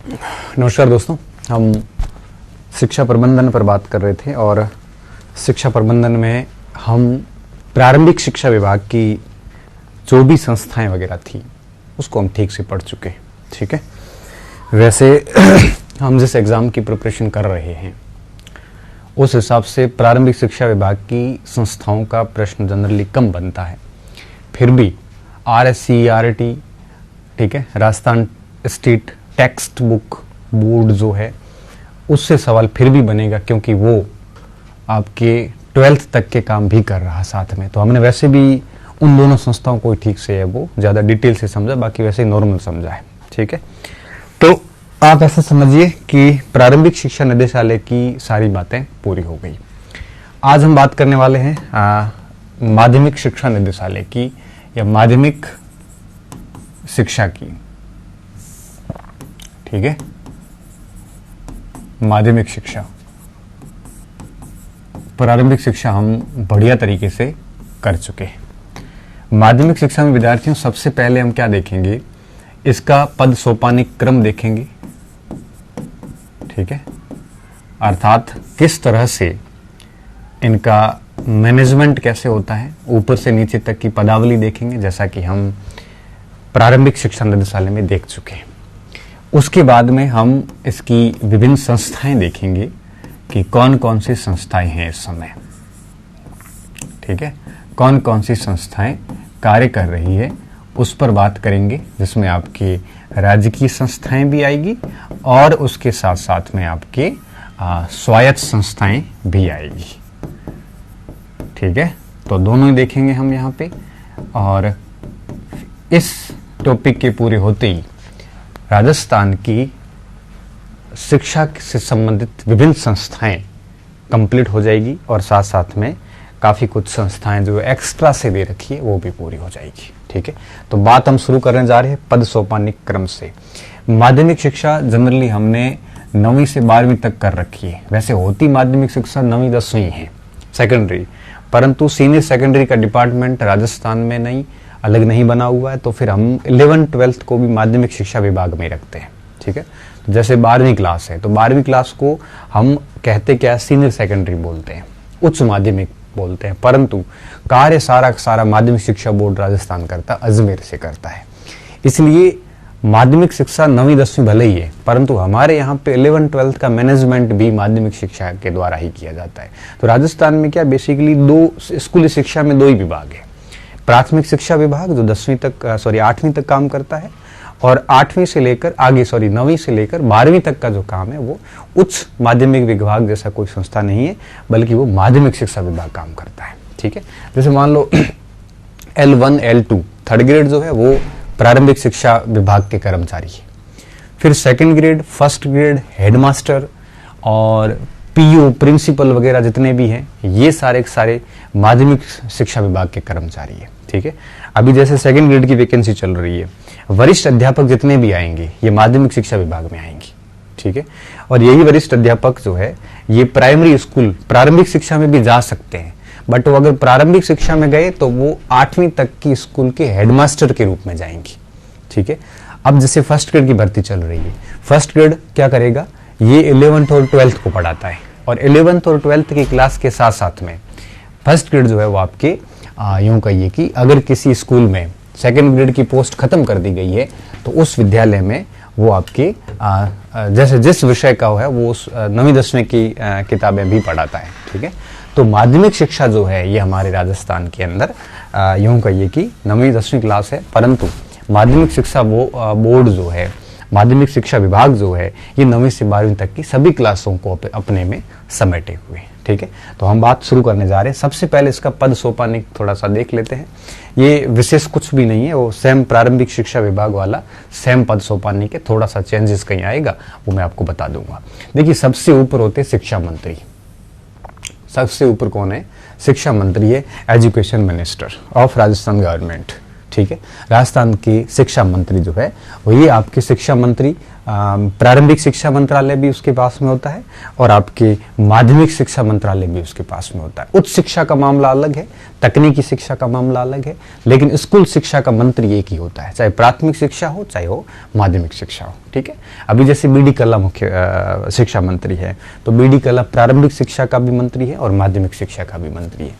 नमस्कार दोस्तों, हम शिक्षा प्रबंधन पर बात कर रहे थे और शिक्षा प्रबंधन में हम प्रारंभिक शिक्षा विभाग की जो भी संस्थाएं वगैरह थी उसको हम ठीक से पढ़ चुके हैं। ठीक है, वैसे हम जिस एग्ज़ाम की प्रिपरेशन कर रहे हैं उस हिसाब से प्रारंभिक शिक्षा विभाग की संस्थाओं का प्रश्न जनरली कम बनता है। फिर भी RSCERT, ठीक है, Rajasthan state text book board जो है उससे सवाल फिर भी बनेगा, क्योंकि वो आपके 12th तक के काम भी कर रहा साथ में। तो हमने वैसे भी उन दोनों संस्थाओं को ठीक से है वो ज़्यादा डिटेल से समझा, बाकी वैसे ही नॉर्मल समझा है। ठीक है, तो आप ऐसा समझिए कि प्रारंभिक शिक्षा निदेशालय की सारी बातें पूरी हो गई। आज हम बात करने वाले हैं माध्यमिक शिक्षा निदेशालय की या माध्यमिक शिक्षा की। ठीक है, माध्यमिक शिक्षा, प्रारंभिक शिक्षा हम बढ़िया तरीके से कर चुके हैं। माध्यमिक शिक्षा में विद्यार्थियों सबसे पहले हम क्या देखेंगे, इसका पद सोपानिक क्रम देखेंगे। ठीक है, अर्थात किस तरह से इनका मैनेजमेंट कैसे होता है, ऊपर से नीचे तक की पदावली देखेंगे, जैसा कि हम प्रारंभिक शिक्षा निदेशालय में देख चुके हैं। उसके बाद में हम इसकी विभिन्न संस्थाएं देखेंगे कि कौन कौन सी संस्थाएं हैं इस समय। ठीक है, कौन कौन सी संस्थाएं कार्य कर रही है उस पर बात करेंगे, जिसमें आपकी राजकीय संस्थाएं भी आएगी और उसके साथ साथ में आपके स्वायत्त संस्थाएं भी आएगी। ठीक है, तो दोनों ही देखेंगे हम यहाँ पे। और इस टॉपिक के पूरे होते ही राजस्थान की शिक्षा से संबंधित विभिन्न संस्थाएं कंप्लीट हो जाएगी और साथ साथ में काफ़ी कुछ संस्थाएं जो एक्स्ट्रा से दे रखी है वो भी पूरी हो जाएगी। ठीक है, तो बात हम शुरू करने जा रहे हैं पद सोपानिक क्रम से। माध्यमिक शिक्षा जनरली हमने 9वीं से 12वीं तक कर रखी है। वैसे होती माध्यमिक शिक्षा 9वीं 10वीं है सेकेंडरी, परंतु सीनियर सेकेंडरी का डिपार्टमेंट राजस्थान में नहीं अलग नहीं बना हुआ है, तो फिर हम 11th 12th को भी माध्यमिक शिक्षा विभाग में रखते हैं। ठीक है, तो जैसे 12वीं क्लास है तो 12वीं क्लास को हम कहते क्या, सीनियर सेकेंडरी बोलते हैं, उच्च माध्यमिक बोलते हैं, परंतु कार्य सारा माध्यमिक शिक्षा बोर्ड राजस्थान करता, अजमेर से करता है। इसलिए माध्यमिक शिक्षा 9वीं 10वीं भले ही है, परंतु हमारे यहाँ पे 11th 12th का मैनेजमेंट भी माध्यमिक शिक्षा के द्वारा ही किया जाता है। तो राजस्थान में क्या बेसिकली दो स्कूली शिक्षा में दो ही विभाग है। प्राथमिक शिक्षा विभाग जो 8वीं तक काम करता है, और 8वीं से लेकर आगे 9वीं से लेकर 12वीं तक का जो काम है वो उच्च माध्यमिक विभाग जैसा कोई संस्था नहीं है, बल्कि वो माध्यमिक शिक्षा विभाग काम करता है। ठीक है, जैसे मान लो L1 L2 थर्ड ग्रेड जो है वो प्रारंभिक शिक्षा विभाग के कर्मचारी है। फिर second grade, first grade, headmaster और PO प्रिंसिपल वगैरह जितने भी हैं ये सारे माध्यमिक शिक्षा विभाग के कर्मचारी है। ठीक है, अभी जैसे सेकंड ग्रेड की वैकेंसी चल रही है, वरिष्ठ अध्यापक जितने भी आएंगे ये माध्यमिक शिक्षा विभाग में आएंगे। ठीक है, और यही वरिष्ठ अध्यापक जो है ये प्राइमरी स्कूल प्रारंभिक शिक्षा में भी जा सकते हैं, बट वो अगर प्रारंभिक शिक्षा में गए तो वो 8वीं तक की स्कूल के हेडमास्टर के रूप में जाएंगे। ठीक है, अब जैसे फर्स्ट ग्रेड की भर्ती चल रही है, फर्स्ट ग्रेड क्या करेगा, ये 11th और 12th को पढ़ाता है, और 11th और 12th की क्लास के साथ साथ में फर्स्ट ग्रेड जो है वो आपके यूं कहिए कि अगर किसी स्कूल में सेकंड ग्रेड की पोस्ट खत्म कर दी गई है तो उस विद्यालय में वो आपके जैसे जिस विषय का है वो उस 9वीं 10वीं की किताबें भी पढ़ाता है। ठीक है, तो माध्यमिक शिक्षा जो है ये हमारे राजस्थान के अंदर यूं कहिए कि 9वीं 10वीं क्लास है, परंतु माध्यमिक शिक्षा बोर्ड जो है, माध्यमिक शिक्षा विभाग जो है ये 9वीं से 12वीं तक की सभी क्लासों को अपने में समेटे हुए हैं। ठीक है, तो हम बात शुरू करने जा रहे हैं। सबसे पहले इसका पद सोपानिक थोड़ा सा देख लेते हैं। ये विशेष कुछ भी नहीं है, वो सेम प्रारंभिक शिक्षा विभाग वाला सेम पद सोपानिक है, थोड़ा सा चेंजेस कहीं आएगा वो मैं आपको बता दूंगा। देखिए, सबसे ऊपर होते शिक्षा मंत्री। सबसे ऊपर कौन है, शिक्षा मंत्री है, education minister of Rajasthan government. ठीक है, राजस्थान के शिक्षा मंत्री जो है वो ये आपके शिक्षा मंत्री प्रारंभिक शिक्षा मंत्रालय भी उसके पास में होता है और आपके माध्यमिक शिक्षा मंत्रालय भी उसके पास में होता है। उच्च शिक्षा का मामला अलग है, तकनीकी शिक्षा का मामला अलग है, लेकिन स्कूल शिक्षा का मंत्री एक ही होता है, चाहे प्राथमिक शिक्षा हो चाहे वो माध्यमिक शिक्षा हो। ठीक है, अभी जैसे बी डी कल्ला मुख्य शिक्षा मंत्री है, तो बी डी कल्ला प्रारंभिक शिक्षा का भी मंत्री है और माध्यमिक शिक्षा का भी मंत्री है।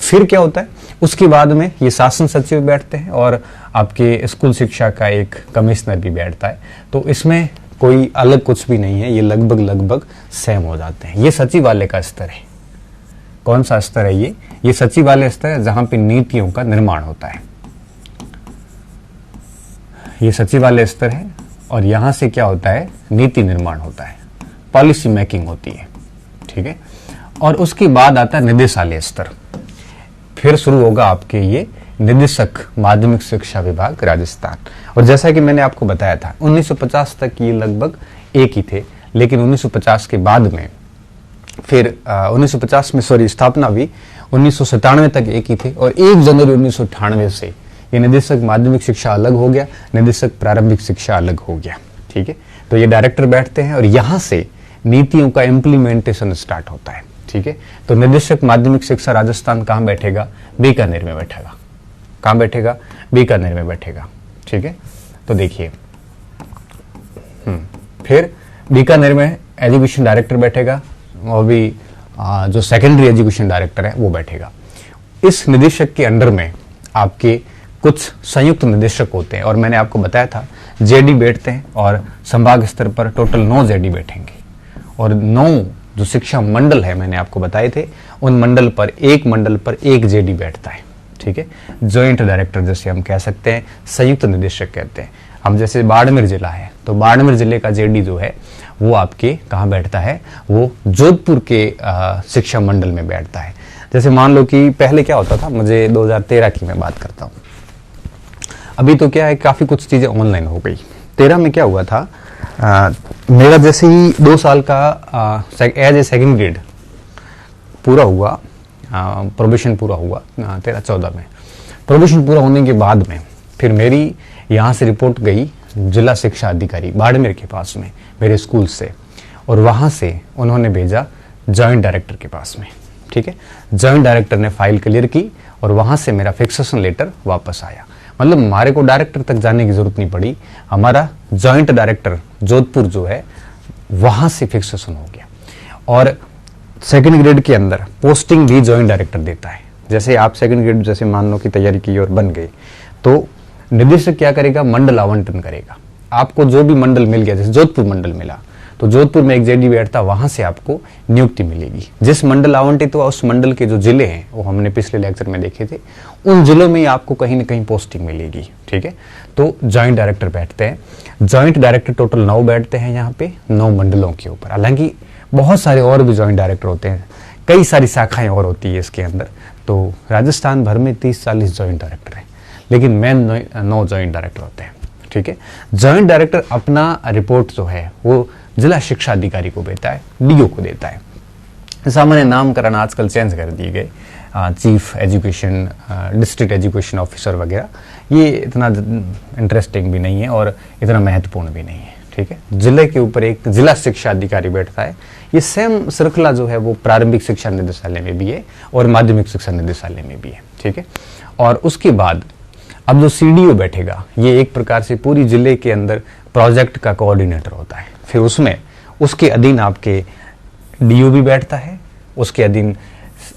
फिर क्या होता है, उसके बाद में ये शासन सचिव बैठते हैं और आपके स्कूल शिक्षा का एक कमिश्नर भी बैठता है। तो इसमें कोई अलग कुछ भी नहीं है, ये लगभग सेम हो जाते हैं। ये सचिवालय का स्तर है। कौन सा स्तर है ये सचिवालय स्तर है, जहां पे नीतियों का निर्माण होता है। ये सचिवालय स्तर है और यहां से क्या होता है, नीति निर्माण होता है, पॉलिसी मेकिंग होती है। ठीक है, और उसके बाद आता है निदेशालय स्तर। फिर शुरू होगा आपके ये निदेशक माध्यमिक शिक्षा विभाग राजस्थान। और जैसा कि मैंने आपको बताया था 1950 तक ये लगभग एक ही थे, लेकिन 1950 के बाद में फिर 1950 में स्थापना हुई, 1997 तक एक ही थे और 1 जनवरी 1998 से ये निदेशक माध्यमिक शिक्षा अलग हो गया, निदेशक प्रारंभिक शिक्षा अलग हो गया। ठीक है, तो ये डायरेक्टर बैठते हैं और यहां से नीतियों का इम्प्लीमेंटेशन स्टार्ट होता है। ठीक है, तो निदेशक माध्यमिक शिक्षा राजस्थान कहां बैठेगा, बीकानेर में बैठेगा। कहां बैठेगा, बीकानेर में बैठेगा। ठीक है, तो देखिए फिर बीकानेर में एजुकेशन डायरेक्टर बैठेगा और भी जो सेकेंडरी एजुकेशन डायरेक्टर है वो बैठेगा। इस निदेशक के अंडर में आपके कुछ संयुक्त निदेशक होते हैं और मैंने आपको बताया था जेडी बैठते हैं और संभाग स्तर पर टोटल 9 जेडी बैठेंगे और 9 जो शिक्षा मंडल है मैंने आपको बताए थे, उन मंडल पर एक जेडी बैठता है। ठीक है, जॉइंट डायरेक्टर जैसे हम कह सकते हैं, संयुक्त निदेशक कहते हैं। हम जैसे बाड़मेर जिला है तो बाड़मेर जिले का जेडी जो है वो आपके कहाँ बैठता है, वो जोधपुर के शिक्षा मंडल में बैठता है। जैसे मान लो कि पहले क्या होता था, मुझे 2013 की मैं बात करता हूँ, अभी तो क्या है काफी कुछ चीजें ऑनलाइन हो गई। 13 में क्या हुआ था, मेरा जैसे ही 2 साल का एज ए सेकंड ग्रेड पूरा हुआ, प्रोबेशन पूरा हुआ 13-14 में। प्रोबेशन पूरा होने के बाद में फिर मेरी यहाँ से रिपोर्ट गई जिला शिक्षा अधिकारी बाड़मेर के पास में मेरे स्कूल से, और वहाँ से उन्होंने भेजा जॉइंट डायरेक्टर के पास में। ठीक है, जॉइंट डायरेक्टर ने फाइल क्लियर की और वहाँ से मेरा फिक्सेशन लेटर वापस आया। मतलब हमारे को डायरेक्टर तक जाने की जरूरत नहीं पड़ी, हमारा जॉइंट डायरेक्टर जोधपुर जो है वहाँ से फिक्सेशन हो गया। और सेकंड ग्रेड के अंदर पोस्टिंग भी जॉइंट डायरेक्टर देता है। जैसे आप सेकंड ग्रेड जैसे मान लो की तैयारी की और बन गए, तो निदेशक क्या करेगा, मंडल आवंटन करेगा। आपको जो भी मंडल मिल गया, जैसे जोधपुर मंडल मिला तो जोधपुर में एक जेडी बैठता, वहां से आपको नियुक्ति मिलेगी। जिस मंडल आवंटित हुआ उस मंडल के जो जिले हैं वो हमने पिछले लेक्चर में देखे थे, उन जिलों में आपको कहीं ना कहीं पोस्टिंग मिलेगी। ठीक है, तो जॉइंट डायरेक्टर बैठते हैं। जॉइंट डायरेक्टर टोटल 9 बैठते हैं यहाँ पे 9 मंडलों के ऊपर। हालांकि बहुत सारे और भी जॉइंट डायरेक्टर होते हैं, कई सारी शाखाएं और होती है इसके अंदर। तो राजस्थान भर में 30-40 जॉइंट डायरेक्टर हैं, लेकिन मेन 9 जॉइंट डायरेक्टर होते हैं। ठीक है, जॉइंट डायरेक्टर अपना रिपोर्ट जो है वो जिला शिक्षा अधिकारी को देता है, डीओ को देता है। सामान्य नामकरण आजकल चेंज कर दिए गए, chief education, district education officer वगैरह, ये इतना इंटरेस्टिंग भी नहीं है और इतना महत्वपूर्ण भी नहीं है। ठीक है, जिले के ऊपर एक जिला शिक्षा अधिकारी बैठता है। ये सेम श्रृंखला जो है वो प्रारंभिक शिक्षा निदेशालय में भी है और माध्यमिक शिक्षा निदेशालय में भी है। ठीक है, और उसके बाद अब जो सीडीओ बैठेगा, ये एक प्रकार से पूरी जिले के अंदर प्रोजेक्ट का कोऑर्डिनेटर होता है। फिर उसमें उसके अधीन आपके डीओ भी बैठता है, उसके अधीन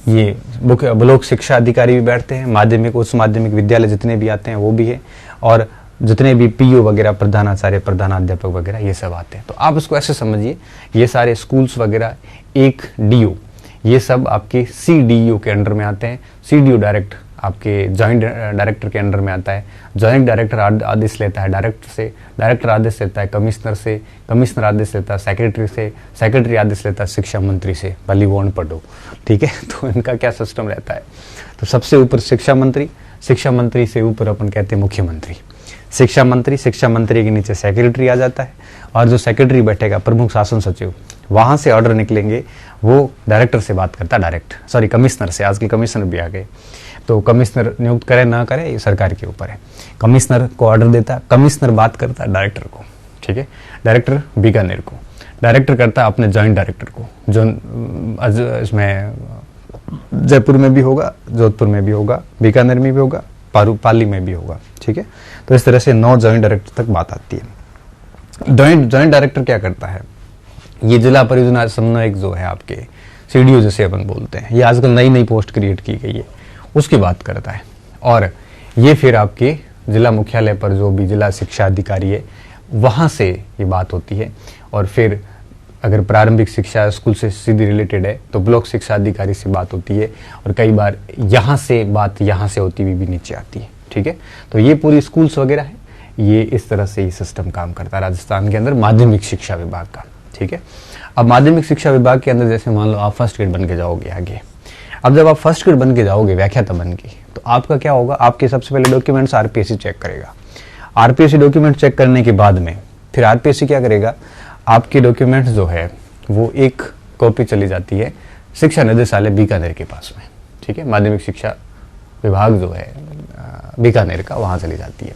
ये ब्लॉक शिक्षा अधिकारी भी बैठते हैं, माध्यमिक उच्च माध्यमिक विद्यालय जितने भी आते हैं वो भी है, और जितने भी पीओ वगैरह, प्रधानाचार्य, प्रधानाध्यापक वगैरह ये सब आते हैं। तो आप इसको ऐसे समझिए, ये सारे स्कूल्स वगैरह एक डीओ, ये सब आपके सीडीओ के अंडर में आते हैं। सीडीओ डायरेक्ट आपके जॉइंट डायरेक्टर के अंडर में आता है। जॉइंट डायरेक्टर आदेश लेता है डायरेक्टर से, डायरेक्टर आदेश लेता है कमिश्नर से, कमिश्नर आदेश लेता है सेक्रेटरी से, सेक्रेटरी आदेश लेता है शिक्षा मंत्री से। भली वो अनपढ़ हो, ठीक है। तो इनका क्या सिस्टम रहता है, तो सबसे ऊपर शिक्षा मंत्री, शिक्षा मंत्री से ऊपर अपन कहते हैं मुख्यमंत्री, शिक्षा मंत्री के नीचे सेक्रेटरी आ जाता है, और जो सेक्रेटरी बैठेगा प्रमुख शासन सचिव, वहां से ऑर्डर निकलेंगे, वो डायरेक्टर से बात करता है, कमिश्नर से। आजकल कमिश्नर भी आ गए, तो कमिश्नर नियुक्त करे ना करे ये सरकार के ऊपर है। कमिश्नर को ऑर्डर देता है, कमिश्नर बात करता है डायरेक्टर को, ठीक ठीक है, डायरेक्टर बीकानेर को, डायरेक्टर करता है अपने जॉइंट डायरेक्टर को, जो इसमें जयपुर में भी होगा, जोधपुर में भी होगा, बीकानेर में भी होगा, पाली में भी होगा, ठीक है। तो इस तरह से 9 जॉइंट डायरेक्टर तक बात आती है। जॉइंट डायरेक्टर क्या करता है, ये जिला परियोजना समन्वयक जो है आपके सीडीओ जैसे अपन बोलते हैं, ये आजकल नई नई पोस्ट क्रिएट की गई है, उसकी बात करता है। और ये फिर आपके जिला मुख्यालय पर जो भी जिला शिक्षा अधिकारी है वहां से ये बात होती है, और फिर अगर प्रारंभिक शिक्षा स्कूल से सीधी रिलेटेड है तो ब्लॉक शिक्षा अधिकारी से बात होती है, और कई बार यहाँ से बात यहाँ से होती हुई भी नीचे आती है, ठीक है। तो ये पूरी स्कूल्स वगैरह है, ये इस तरह से ये सिस्टम काम करता है राजस्थान के अंदर माध्यमिक शिक्षा विभाग का, ठीक है। अब माध्यमिक शिक्षा विभाग के अंदर जैसे मान लो आप फर्स्ट ग्रेड बन के जाओगे आगे, अब जब आप फर्स्ट ग्रेड बन के जाओगे व्याख्याता बन के, तो आपका क्या होगा, आपके सबसे पहले डॉक्यूमेंट्स आरपीएससी चेक करेगा। आरपीएससी डॉक्यूमेंट चेक करने के बाद में फिर आरपीएससी क्या करेगा, आपके डॉक्यूमेंट्स जो है वो एक कॉपी चली जाती है शिक्षा निदेशालय बीकानेर के पास में, ठीक है। माध्यमिक शिक्षा विभाग जो है बीकानेर का, वहां चली जाती है।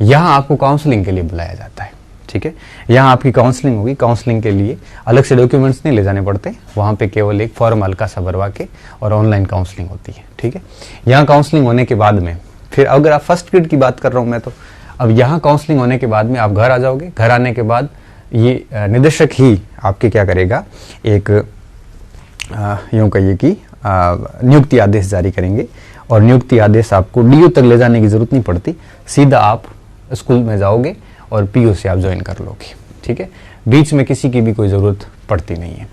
यहाँ आपको काउंसलिंग के लिए बुलाया जाता है, ठीक है। यहाँ आपकी काउंसलिंग होगी, काउंसलिंग के लिए अलग से डॉक्यूमेंट्स नहीं ले जाने पड़ते, वहाँ पे केवल एक फॉर्म हल्का सा भरवा के और ऑनलाइन काउंसलिंग होती है, ठीक है। यहाँ काउंसलिंग होने के बाद में फिर अगर आप फर्स्ट ग्रेड की बात कर रहा हूँ मैं, तो अब यहाँ काउंसलिंग होने के बाद में आप घर आ जाओगे। घर आने के बाद ये निदेशक ही आपके क्या करेगा, एक यूँ कहिए कि नियुक्ति आदेश जारी करेंगे, और नियुक्ति आदेश आपको डीओ तक ले जाने की जरूरत नहीं पड़ती, सीधा आप स्कूल में जाओगे और पीओ से आप ज्वाइन कर लोगे, ठीक है। बीच में किसी की भी कोई ज़रूरत पड़ती नहीं है।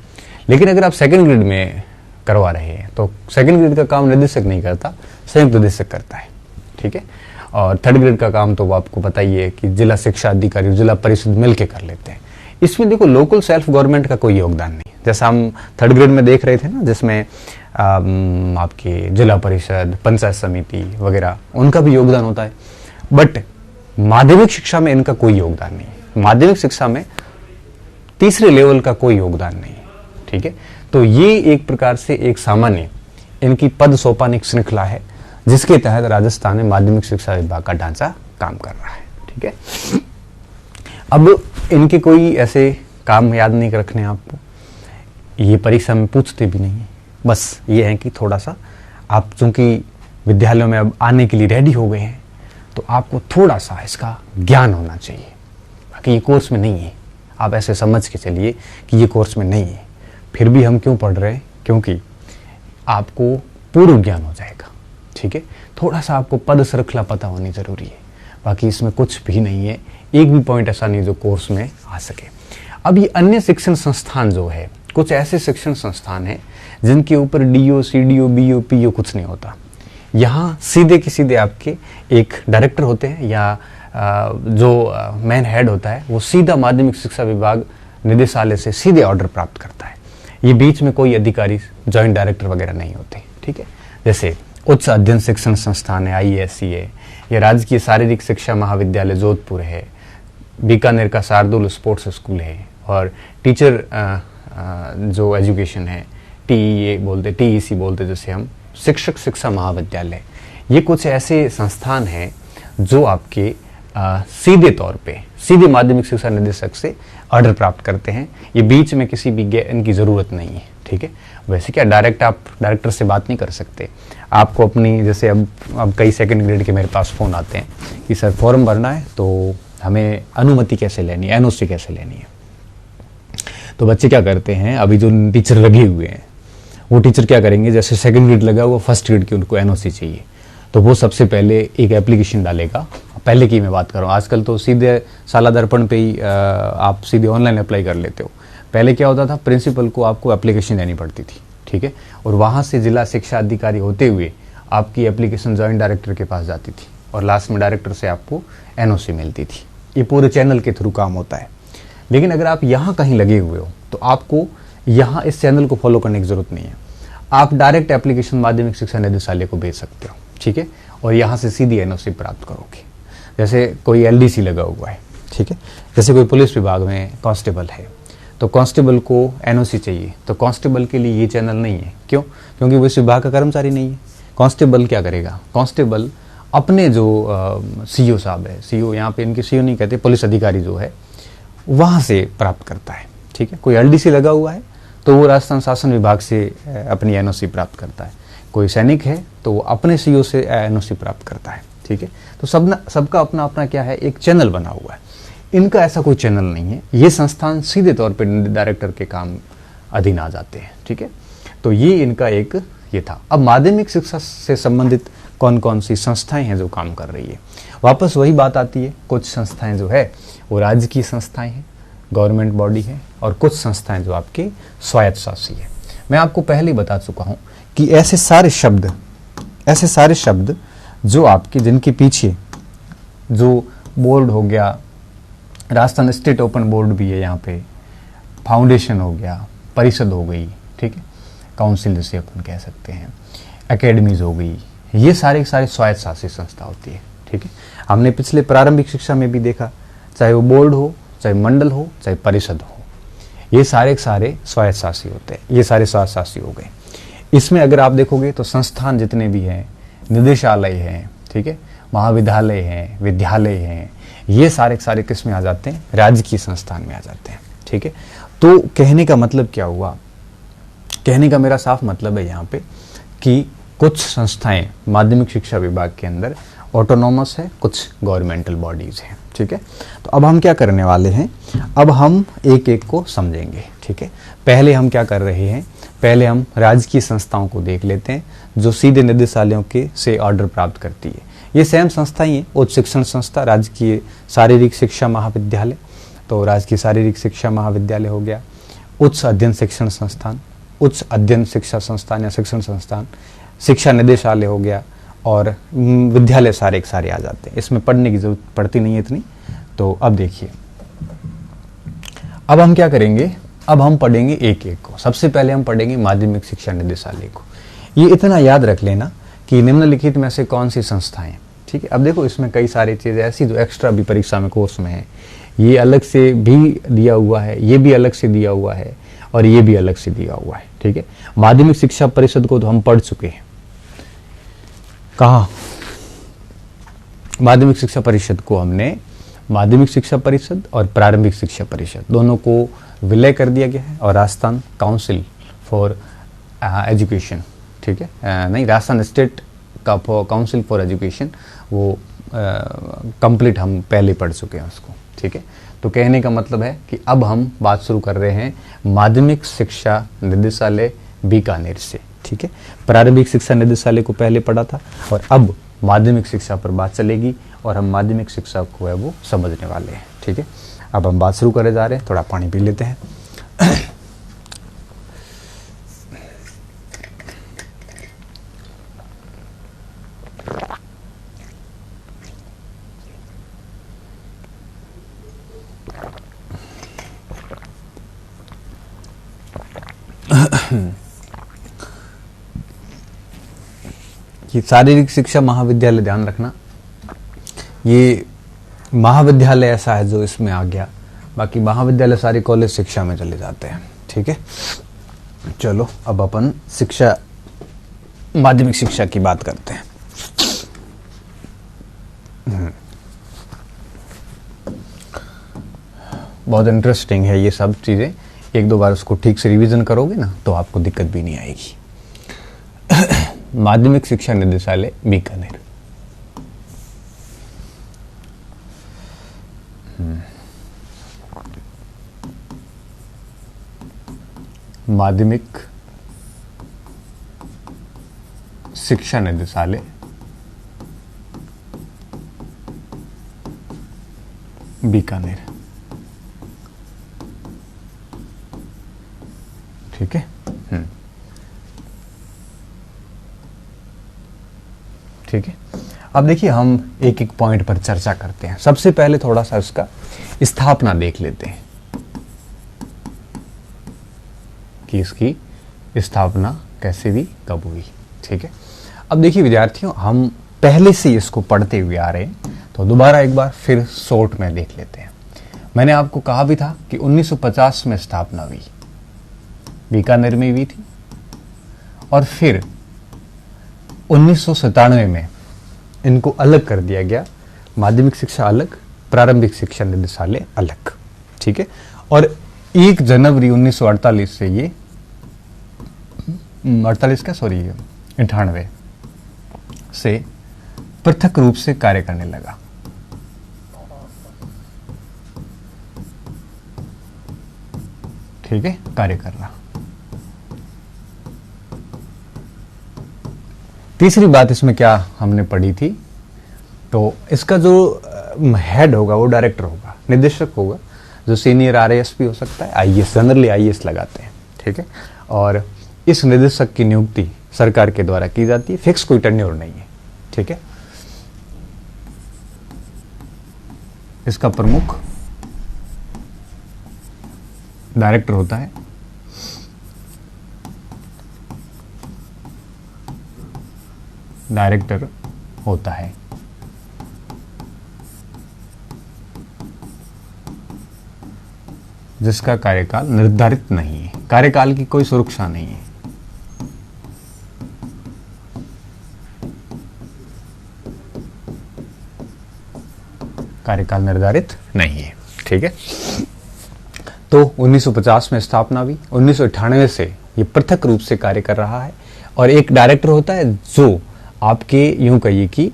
लेकिन अगर आप सेकंड ग्रेड में करवा रहे हैं तो सेकंड ग्रेड का काम निदेशक नहीं करता, संयुक्त निदेशक करता है, ठीक है। और थर्ड ग्रेड का काम तो आपको पता ही है कि जिला शिक्षा अधिकारी, जिला परिषद मिलकर कर लेते हैं। इसमें देखो लोकल सेल्फ गवर्नमेंट का कोई योगदान नहीं, जैसा हम थर्ड ग्रेड में देख रहे थे ना, जिसमें आपके जिला परिषद, पंचायत समिति वगैरह उनका भी योगदान होता है, बट माध्यमिक शिक्षा में इनका कोई योगदान नहीं है। माध्यमिक शिक्षा में तीसरे लेवल का कोई योगदान नहीं है, ठीक है। तो ये एक प्रकार से एक सामान्य इनकी पद सोपानिक श्रृंखला है, जिसके तहत राजस्थान में माध्यमिक शिक्षा विभाग का ढांचा काम कर रहा है, ठीक है। अब इनके कोई ऐसे काम याद नहीं रखने आपको, ये परीक्षा में पूछते भी नहीं है, बस ये है कि थोड़ा सा आप चूंकि विद्यालयों में अब आने के लिए रेडी हो गए हैं, तो आपको थोड़ा सा इसका ज्ञान होना चाहिए। बाकी ये कोर्स में नहीं है, आप ऐसे समझ के चलिए कि ये कोर्स में नहीं है। फिर भी हम क्यों पढ़ रहे हैं, क्योंकि आपको पूर्व ज्ञान हो जाएगा, ठीक है। थोड़ा सा आपको पद श्रृंखला पता होनी जरूरी है, बाकी इसमें कुछ भी नहीं है, एक भी पॉइंट ऐसा नहीं जो कोर्स में आ सके। अब ये अन्य शिक्षण संस्थान जो है, कुछ ऐसे शिक्षण संस्थान हैं जिनके ऊपर डीओ, सीडीओ, बीओ, पीओ कुछ नहीं होता। यहाँ सीधे के सीधे आपके एक डायरेक्टर होते हैं, या जो मेन हेड होता है वो सीधा माध्यमिक शिक्षा विभाग निदेशालय से सीधे ऑर्डर प्राप्त करता है। ये बीच में कोई अधिकारी, जॉइंट डायरेक्टर वगैरह नहीं होते, ठीक है। जैसे उच्च अध्ययन शिक्षण संस्थान है, IASC है, या राजकीय शारीरिक शिक्षा महाविद्यालय जोधपुर है, बीकानेर का शार्दुल स्पोर्ट्स स्कूल है, और टीचर जो एजुकेशन है TEC बोलते जैसे हम, शिक्षक शिक्षा महाविद्यालय, ये कुछ ऐसे संस्थान हैं जो आपके सीधे तौर पे सीधे माध्यमिक शिक्षा निदेशक से ऑर्डर प्राप्त करते हैं। ये बीच में किसी भी इनकी ज़रूरत नहीं है, ठीक है। वैसे क्या डायरेक्ट आप डायरेक्टर से बात नहीं कर सकते, आपको अपनी जैसे अब कई सेकंड ग्रेड के मेरे पास फ़ोन आते हैं कि सर फॉर्म भरना है, तो हमें अनुमति कैसे लेनी है, NOC कैसे लेनी है। तो बच्चे क्या करते हैं, अभी जो टीचर लगे हुए हैं वो टीचर क्या करेंगे, जैसे सेकंड ग्रेड लगा हुआ, फर्स्ट ग्रेड की उनको NOC चाहिए, तो वो सबसे पहले एक एप्लीकेशन डालेगा। पहले की मैं बात कर रहा हूँ, आजकल तो सीधे साला दर्पण पे ही आप सीधे ऑनलाइन अप्लाई कर लेते हो। पहले क्या होता था, प्रिंसिपल को आपको एप्लीकेशन देनी पड़ती थी, ठीक है, और वहाँ से जिला शिक्षा अधिकारी होते हुए आपकी एप्लीकेशन जॉइंट डायरेक्टर के पास जाती थी, और लास्ट में डायरेक्टर से आपको NOC मिलती थी। ये पूरे चैनल के थ्रू काम होता है। लेकिन अगर आप यहाँ कहीं लगे हुए हो तो आपको यहाँ इस चैनल को फॉलो करने की जरूरत नहीं है, आप डायरेक्ट एप्लीकेशन माध्यमिक शिक्षा निदेशालय को भेज सकते हो, ठीक है, और यहाँ से सीधी NOC प्राप्त करोगे। जैसे कोई LDC लगा हुआ है, ठीक है, जैसे कोई पुलिस विभाग में कांस्टेबल है, तो कांस्टेबल को NOC चाहिए, तो कांस्टेबल के लिए ये चैनल नहीं है। क्यों? क्योंकि वो इस विभाग का कर्मचारी नहीं है। कांस्टेबल क्या करेगा, कांस्टेबल अपने जो CO साहब है, CO यहाँ पे इनके CO नहीं कहते, पुलिस अधिकारी जो है, वहाँ से प्राप्त करता है। ठीक है, कोई एलडीसी लगा हुआ है तो वो राजस्थान शासन विभाग से अपनी एनओसी प्राप्त करता है, कोई सैनिक है तो वो अपने सीओ से एनओसी प्राप्त करता है। ठीक है, तो सबका अपना अपना क्या है, एक चैनल बना हुआ है। इनका ऐसा कोई चैनल नहीं है, ये संस्थान सीधे तौर पर डायरेक्टर के काम अधीन आ जाते हैं। ठीक है, तो ये इनका एक ये था। अब माध्यमिक शिक्षा से संबंधित कौन कौन सी संस्थाएं हैं जो काम कर रही है, वापस वही बात आती है, कुछ संस्थाएं जो है वो राज्य की संस्थाएं हैं, गवर्नमेंट बॉडी है, और कुछ संस्थाएं जो आपकी स्वायत्त शासी है। मैं आपको पहले ही बता चुका हूं कि ऐसे सारे शब्द जो आपके, जिनके पीछे जो बोर्ड हो गया, राजस्थान स्टेट ओपन बोर्ड भी है यहाँ पे, फाउंडेशन हो गया, परिषद हो गई, ठीक है, काउंसिल जिसे अपन कह सकते हैं, एकेडमीज हो गई, ये सारे स्वायत्त शासित संस्था होती है। ठीक है, हमने पिछले प्रारंभिक शिक्षा में भी देखा, चाहे वो बोर्ड हो, चाहे मंडल हो, चाहे परिषद हो, ये सारे स्वायत्त शासी होते हैं। ये सारे स्वायत्त शासी हो गए। इसमें अगर आप देखोगे तो संस्थान जितने भी हैं, निदेशालय हैं, ठीक है, महाविद्यालय हैं, विद्यालय हैं, ये सारे किस में आ जाते हैं, राजकीय संस्थान में आ जाते हैं। ठीक है, तो कहने का मतलब क्या हुआ, कहने का मेरा साफ मतलब है यहाँ पे कि कुछ संस्थाएं माध्यमिक शिक्षा विभाग के अंदर ऑटोनॉमस है, कुछ गवर्नमेंटल बॉडीज हैं। ठीक है, तो अब हम क्या करने वाले हैं, अब हम एक एक को समझेंगे। ठीक है, पहले हम क्या कर रहे हैं, पहले हम राजकीय संस्थाओं को देख लेते हैं जो सीधे निदेशालयों के से ऑर्डर प्राप्त करती है। ये सेम संस्थाएं हैं, उच्च शिक्षण संस्था, राजकीय शारीरिक शिक्षा महाविद्यालय, तो राजकीय शारीरिक शिक्षा महाविद्यालय हो गया, उच्च अध्ययन शिक्षण संस्थान, उच्च अध्ययन शिक्षा संस्थान या शिक्षण संस्थान, शिक्षा निदेशालय हो गया, और विद्यालय सारे आ जाते हैं। इसमें पढ़ने की जरूरत पड़ती नहीं है इतनी। तो अब देखिए, अब हम क्या करेंगे, अब हम पढ़ेंगे एक एक को। सबसे पहले हम पढ़ेंगे माध्यमिक शिक्षा निदेशालय को। ये इतना याद रख लेना कि निम्नलिखित में से कौन सी संस्थाएं। ठीक है, अब देखो इसमें कई सारी चीजें ऐसी जो एक्स्ट्रा भी परीक्षा में कोर्स में है, ये अलग से भी दिया हुआ है, ये भी अलग से दिया हुआ है, और ये भी अलग से दिया हुआ है। ठीक है, माध्यमिक शिक्षा परिषद को तो हम पढ़ चुके हैं। कहा माध्यमिक शिक्षा परिषद को हमने, माध्यमिक शिक्षा परिषद और प्रारंभिक शिक्षा परिषद दोनों को विलय कर दिया गया है, और राजस्थान काउंसिल फॉर एजुकेशन, ठीक है, नहीं, राजस्थान स्टेट का काउंसिल फॉर एजुकेशन, वो कंप्लीट हम पहले पढ़ चुके हैं उसको। ठीक है, तो कहने का मतलब है कि अब हम बात शुरू कर रहे हैं माध्यमिक शिक्षा निदेशालय बीकानेर से। ठीक है, प्रारंभिक शिक्षा निदेशालय को पहले पढ़ा था, और अब माध्यमिक शिक्षा पर बात चलेगी, और हम माध्यमिक शिक्षा को है वो समझने वाले हैं। ठीक है, अब हम बात शुरू करे जा रहे हैं, थोड़ा पानी पी लेते हैं। ये शारीरिक शिक्षा महाविद्यालय, ध्यान रखना, ये महाविद्यालय ऐसा है जो इसमें आ गया, बाकी महाविद्यालय सारी कॉलेज शिक्षा में चले जाते हैं। ठीक है, चलो अब अपन शिक्षा, माध्यमिक शिक्षा की बात करते हैं। बहुत इंटरेस्टिंग है ये सब चीजें, एक दो बार उसको ठीक से रिवीजन करोगे ना तो आपको दिक्कत भी नहीं आएगी। माध्यमिक शिक्षा निदेशालय बीकानेर, माध्यमिक शिक्षा निदेशालय बीकानेर। ठीक है, ठीक है, अब देखिए हम एक एक पॉइंट पर चर्चा करते हैं। सबसे पहले थोड़ा सा इसका स्थापना देख लेते हैं कि इसकी स्थापना कैसे हुई, कब हुई। ठीक है, अब देखिए विद्यार्थियों, हम पहले से इसको पढ़ते हुए आ रहे हैं, तो दोबारा एक बार फिर शॉर्ट में देख लेते हैं। मैंने आपको कहा भी था कि 1950 में स्थापना हुई, बीकानेर में हुई थी, और फिर 1997 में इनको अलग कर दिया गया, माध्यमिक शिक्षा अलग, प्रारंभिक शिक्षा निदेशालय अलग। ठीक है। और 1 जनवरी 1948 से ये 48 का सॉरी 98 से पृथक रूप से कार्य करने लगा। ठीक है, कार्य कर रहा। तीसरी बात इसमें क्या हमने पढ़ी थी, तो इसका जो हेड होगा वो डायरेक्टर होगा, निदेशक होगा, जो सीनियर आरएएस भी हो सकता है, आईएएस, जनरली आईएएस लगाते हैं। ठीक है, और इस निदेशक की नियुक्ति सरकार के द्वारा की जाती है, फिक्स कोई टेन्योर नहीं है। ठीक है, इसका प्रमुख डायरेक्टर होता है। डायरेक्टर होता है। जिसका कार्यकाल निर्धारित नहीं है, कार्यकाल की कोई सुरक्षा नहीं है। कार्यकाल निर्धारित नहीं है। ठीक है, तो 1950 में स्थापना हुई, 1998 से ये पृथक रूप से कार्य कर रहा है। और एक डायरेक्टर होता है जो आपके यूं कहिए कि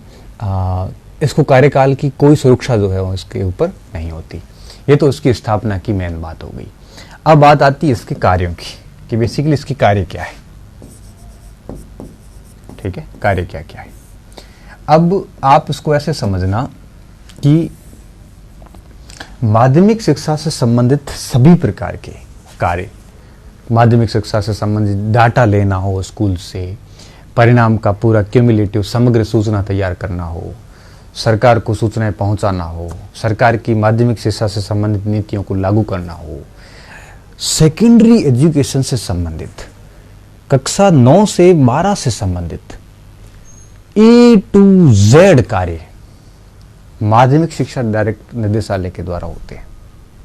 इसको कार्यकाल की कोई सुरक्षा जो है वो इसके ऊपर नहीं होती। ये तो उसकी स्थापना की मेन बात हो गई। अब बात आती है इसके कार्यों की, कि बेसिकली इसकी कार्य क्या है। ठीक है, कार्य क्या क्या है। अब आप इसको ऐसे समझना कि माध्यमिक शिक्षा से संबंधित सभी प्रकार के कार्य, माध्यमिक शिक्षा से संबंधित डाटा लेना हो स्कूल से, परिणाम का पूरा क्यूमुलेटिव समग्र सूचना तैयार करना हो, सरकार को सूचनाएं पहुंचाना हो, सरकार की माध्यमिक शिक्षा से संबंधित नीतियों को लागू करना हो, सेकेंडरी एजुकेशन से संबंधित, कक्षा 9 से 12 से संबंधित A to Z कार्य माध्यमिक शिक्षा डायरेक्ट निदेशालय के द्वारा होते हैं।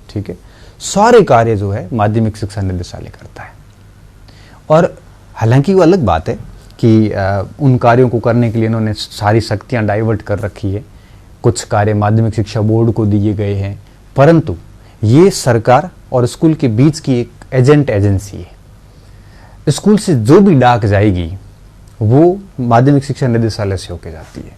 ठीक है, सारे कार्य जो है माध्यमिक शिक्षा निदेशालय करता है। और हालांकि वो अलग बात है कि उन कार्यों को करने के लिए इन्होंने सारी शक्तियां डाइवर्ट कर रखी है, कुछ कार्य माध्यमिक शिक्षा बोर्ड को दिए गए हैं, परंतु ये सरकार और स्कूल के बीच की एक एजेंट एजेंसी है। स्कूल से जो भी डाक जाएगी वो माध्यमिक शिक्षा निदेशालय से होकर जाती है।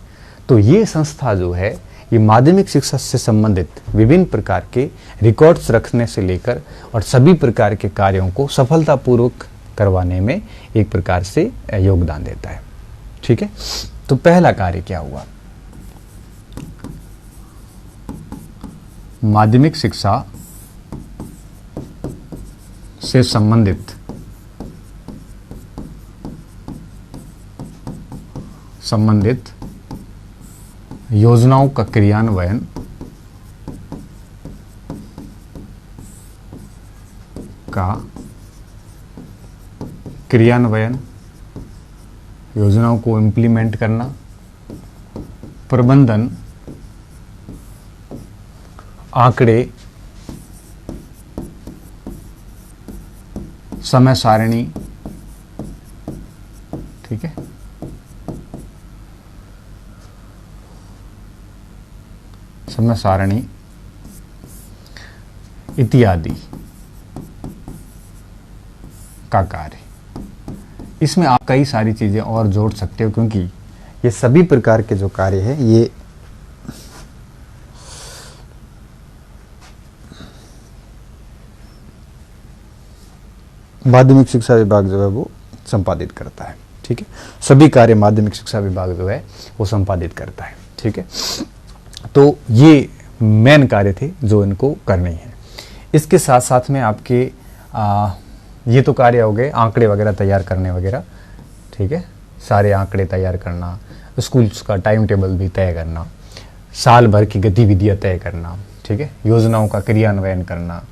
तो ये संस्था जो है ये माध्यमिक शिक्षा से संबंधित विभिन्न प्रकार के रिकॉर्ड्स रखने से लेकर और सभी प्रकार के कार्यों को सफलतापूर्वक करवाने में एक प्रकार से योगदान देता है। ठीक है, तो पहला कार्य क्या हुआ, माध्यमिक शिक्षा से संबंधित योजनाओं का क्रियान्वयन योजनाओं को इम्प्लीमेंट करना, प्रबंधन, आंकड़े, समय सारणी। ठीक है, समय सारणी इत्यादि का कार्य। इसमें आप कई सारी चीजें और जोड़ सकते हो, क्योंकि ये सभी प्रकार के जो कार्य है ये माध्यमिक शिक्षा विभाग जो है वो संपादित करता है। ठीक है, सभी कार्य माध्यमिक शिक्षा विभाग जो है वो संपादित करता है। ठीक है, तो ये मेन कार्य थे जो इनको करने हैं। इसके साथ साथ में आपके ये तो कार्य हो गए आंकड़े वगैरह तैयार करने वगैरह। ठीक है, सारे आंकड़े तैयार करना, स्कूल्स का टाइम टेबल भी तय करना, साल भर की गतिविधियां तय करना। ठीक है, योजनाओं का क्रियान्वयन करना,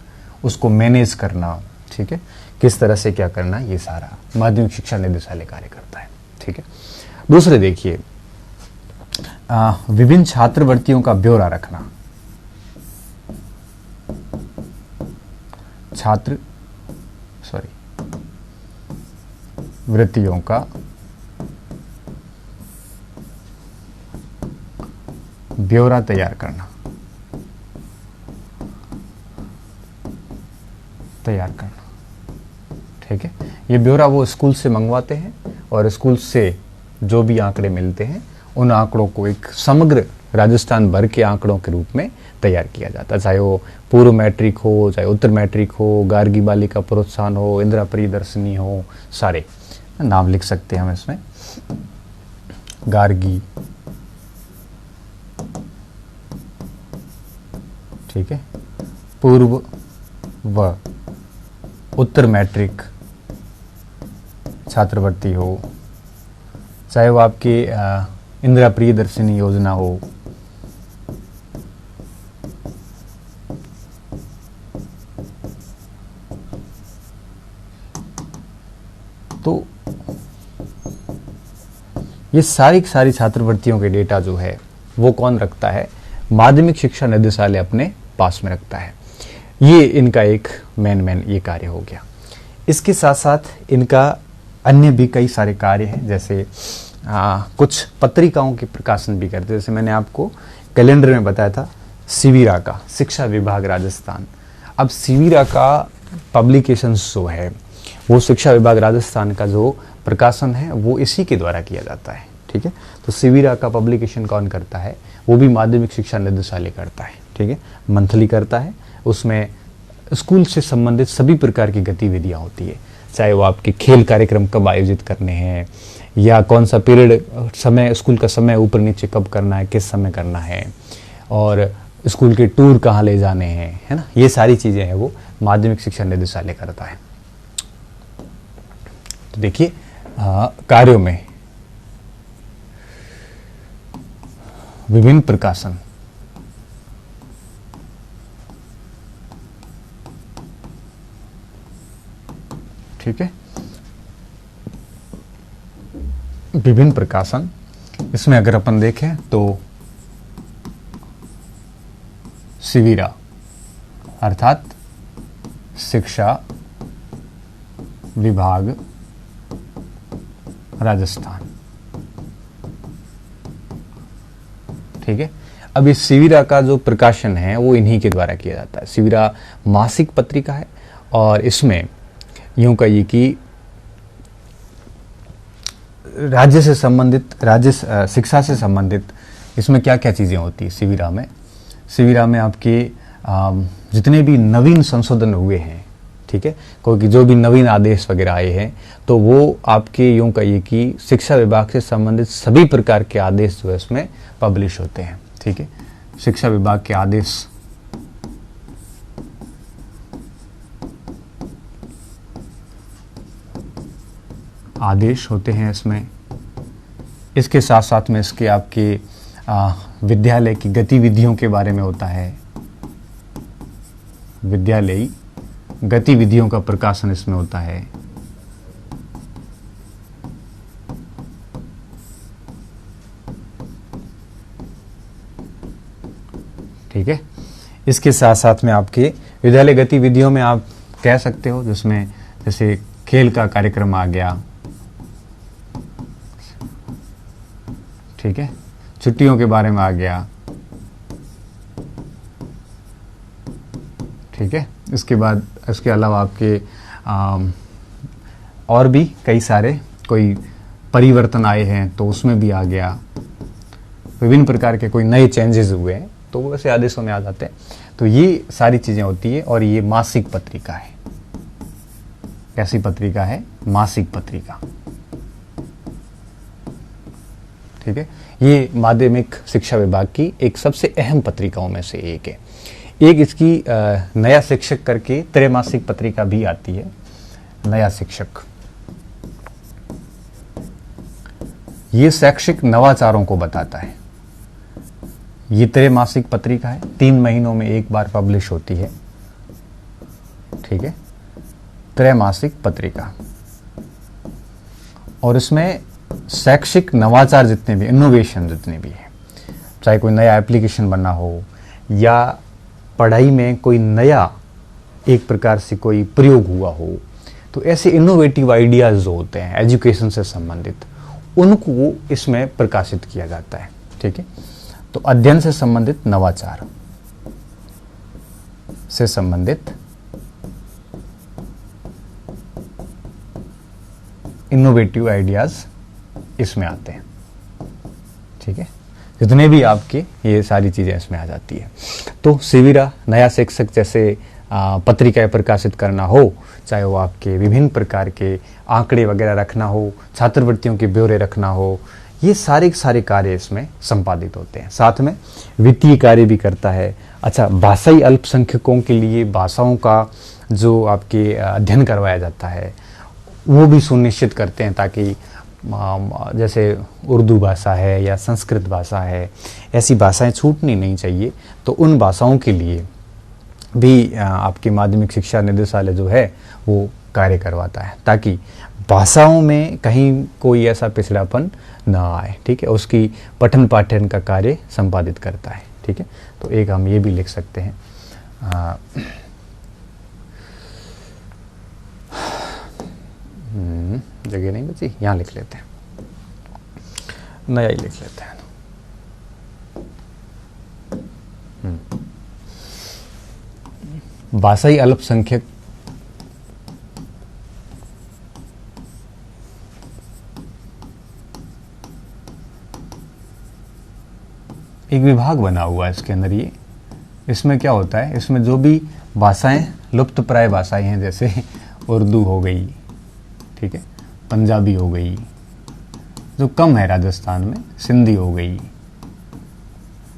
उसको मैनेज करना। ठीक है, किस तरह से क्या करना, ये सारा माध्यमिक शिक्षा निदेशालय कार्य करता है। ठीक है, दूसरे देखिए विभिन्न छात्रवृत्तियों का ब्यौरा रखना, वृत्तियों का ब्यौरा तैयार करना। तैयार करना। ठीक है, ये ब्यौरा वो स्कूल से मंगवाते हैं और स्कूल से जो भी आंकड़े मिलते हैं उन आंकड़ों को एक समग्र राजस्थान भर के आंकड़ों के रूप में तैयार किया जाता है, चाहे वो पूर्व मैट्रिक हो, चाहे उत्तर मैट्रिक हो, गार्गी बालिका प्रोत्साहन हो, इंदिरा प्रियदर्शनी हो, सारे नाम लिख सकते हैं हम इसमें। गार्गी, ठीक है, पूर्व व उत्तर मैट्रिक छात्रवृत्ति हो, चाहे वो आपकी इंदिरा प्रियदर्शनी योजना हो, तो ये सारी छात्रवृत्तियों के डेटा जो है वो कौन रखता है? माध्यमिक शिक्षा निदेशालय अपने पास में रखता है। ये इनका एक मेन ये कार्य हो गया। इसके साथ साथ इनका अन्य भी कई सारे कार्य हैं, जैसे कुछ पत्रिकाओं के प्रकाशन भी करते हैं। जैसे मैंने आपको कैलेंडर में बताया था सिविरा का, शिक्षा विभाग राजस्थान। अब सिविरा का पब्लिकेशंस जो है वो शिक्षा विभाग राजस्थान का जो प्रकाशन है वो इसी के द्वारा किया जाता है। ठीक है, तो सिविरा का पब्लिकेशन कौन करता है? वो भी माध्यमिक शिक्षा निदेशालय करता है। ठीक है, मंथली करता है। उसमें स्कूल से संबंधित सभी प्रकार की गतिविधियां होती है, चाहे वो आपके खेल कार्यक्रम कब आयोजित करने हैं या कौन सा पीरियड समय, स्कूल का समय ऊपर नीचे कब करना है, किस समय करना है, और स्कूल के टूर कहाँ ले जाने हैं, है ना, ये सारी चीजें हैं वो माध्यमिक शिक्षा निदेशालय करता है। तो देखिए कार्यों में विभिन्न प्रकाशन, ठीक है, विभिन्न प्रकाशन, इसमें अगर अपन देखें तो सिविरा अर्थात शिक्षा विभाग राजस्थान। ठीक है, अब इस सिविरा का जो प्रकाशन है वो इन्हीं के द्वारा किया जाता है। सिविरा मासिक पत्रिका है और इसमें यूं कहिए कि राज्य से संबंधित, शिक्षा से संबंधित इसमें क्या क्या चीजें होती है सिविरा में? सिविरा में आपके जितने भी नवीन संशोधन हुए हैं, ठीक है, क्योंकि जो भी नवीन आदेश वगैरह आए हैं तो वो आपके यूं कहिए कि शिक्षा विभाग से संबंधित सभी प्रकार के आदेश जो है इसमें पब्लिश होते हैं। ठीक है, शिक्षा विभाग के आदेश होते हैं इसमें। इसके साथ साथ में इसके आपके विद्यालय की गतिविधियों के बारे में होता है, विद्यालयी गतिविधियों का प्रकाशन इसमें होता है। ठीक है, इसके साथ साथ में आपके विद्यालय गतिविधियों में आप कह सकते हो जिसमें जैसे खेल का कार्यक्रम आ गया, ठीक है, छुट्टियों के बारे में आ गया, ठीक है, इसके बाद इसके अलावा आपके और भी कई सारे कोई परिवर्तन आए हैं तो उसमें भी आ गया, विभिन्न प्रकार के कोई नए चेंजेस हुए हैं तो वो वैसे आदेशों में आ जाते हैं। तो ये सारी चीजें होती है और ये मासिक पत्रिका है। कैसी पत्रिका है? मासिक पत्रिका। ठीक है, ये माध्यमिक शिक्षा विभाग की एक सबसे अहम पत्रिकाओं में से एक है। एक इसकी नया शिक्षक करके त्रैमासिक पत्रिका भी आती है, नया शिक्षक। ये शैक्षिक नवाचारों को बताता है। ये त्रैमासिक पत्रिका है, 3 महीनों में एक बार पब्लिश होती है। ठीक है, त्रैमासिक पत्रिका, और इसमें शैक्षिक नवाचार जितने भी, इनोवेशन जितने भी है, चाहे कोई नया एप्लीकेशन बनना हो या पढ़ाई में कोई नया एक प्रकार से कोई प्रयोग हुआ हो, तो ऐसे इनोवेटिव आइडियाज जो होते हैं एजुकेशन से संबंधित, उनको इसमें प्रकाशित किया जाता है। ठीक है, तो अध्ययन से संबंधित, नवाचार से संबंधित इनोवेटिव आइडियाज इसमें आते हैं। ठीक है, जितने भी आपके ये सारी चीजें इसमें आ जाती है। तो सेविरा नया शिक्षक जैसे पत्रिकाएं प्रकाशित करना हो, चाहे वो आपके विभिन्न प्रकार के आंकड़े वगैरह रखना हो, छात्रवृत्तियों के ब्यौरे रखना हो, ये सारे कार्य इसमें संपादित होते हैं। साथ में वित्तीय कार्य भी करता है। अच्छा, भाषाई अल्पसंख्यकों के लिए भाषाओं का जो आपके अध्ययन करवाया जाता है वो भी सुनिश्चित करते हैं, ताकि जैसे उर्दू भाषा है या संस्कृत भाषा है, ऐसी भाषाएं छूटनी नहीं चाहिए। तो उन भाषाओं के लिए भी आपके माध्यमिक शिक्षा निदेशालय जो है वो कार्य करवाता है, ताकि भाषाओं में कहीं कोई ऐसा पिछड़ापन ना आए। ठीक है, उसकी पठन पाठन का कार्य संपादित करता है। ठीक है, तो एक हम ये भी लिख सकते हैं, जगह नहीं बची, यहाँ लिख लेते हैं, नया ही लिख लेते हैं। भाषाई अल्पसंख्यक एक विभाग बना हुआ है इसके अंदर। ये इसमें क्या होता है, इसमें जो भी भाषाएं लुप्त प्राय भाषाएं हैं, जैसे उर्दू हो गई, ठीक है, पंजाबी हो गई, जो कम है राजस्थान में, सिंधी हो गई,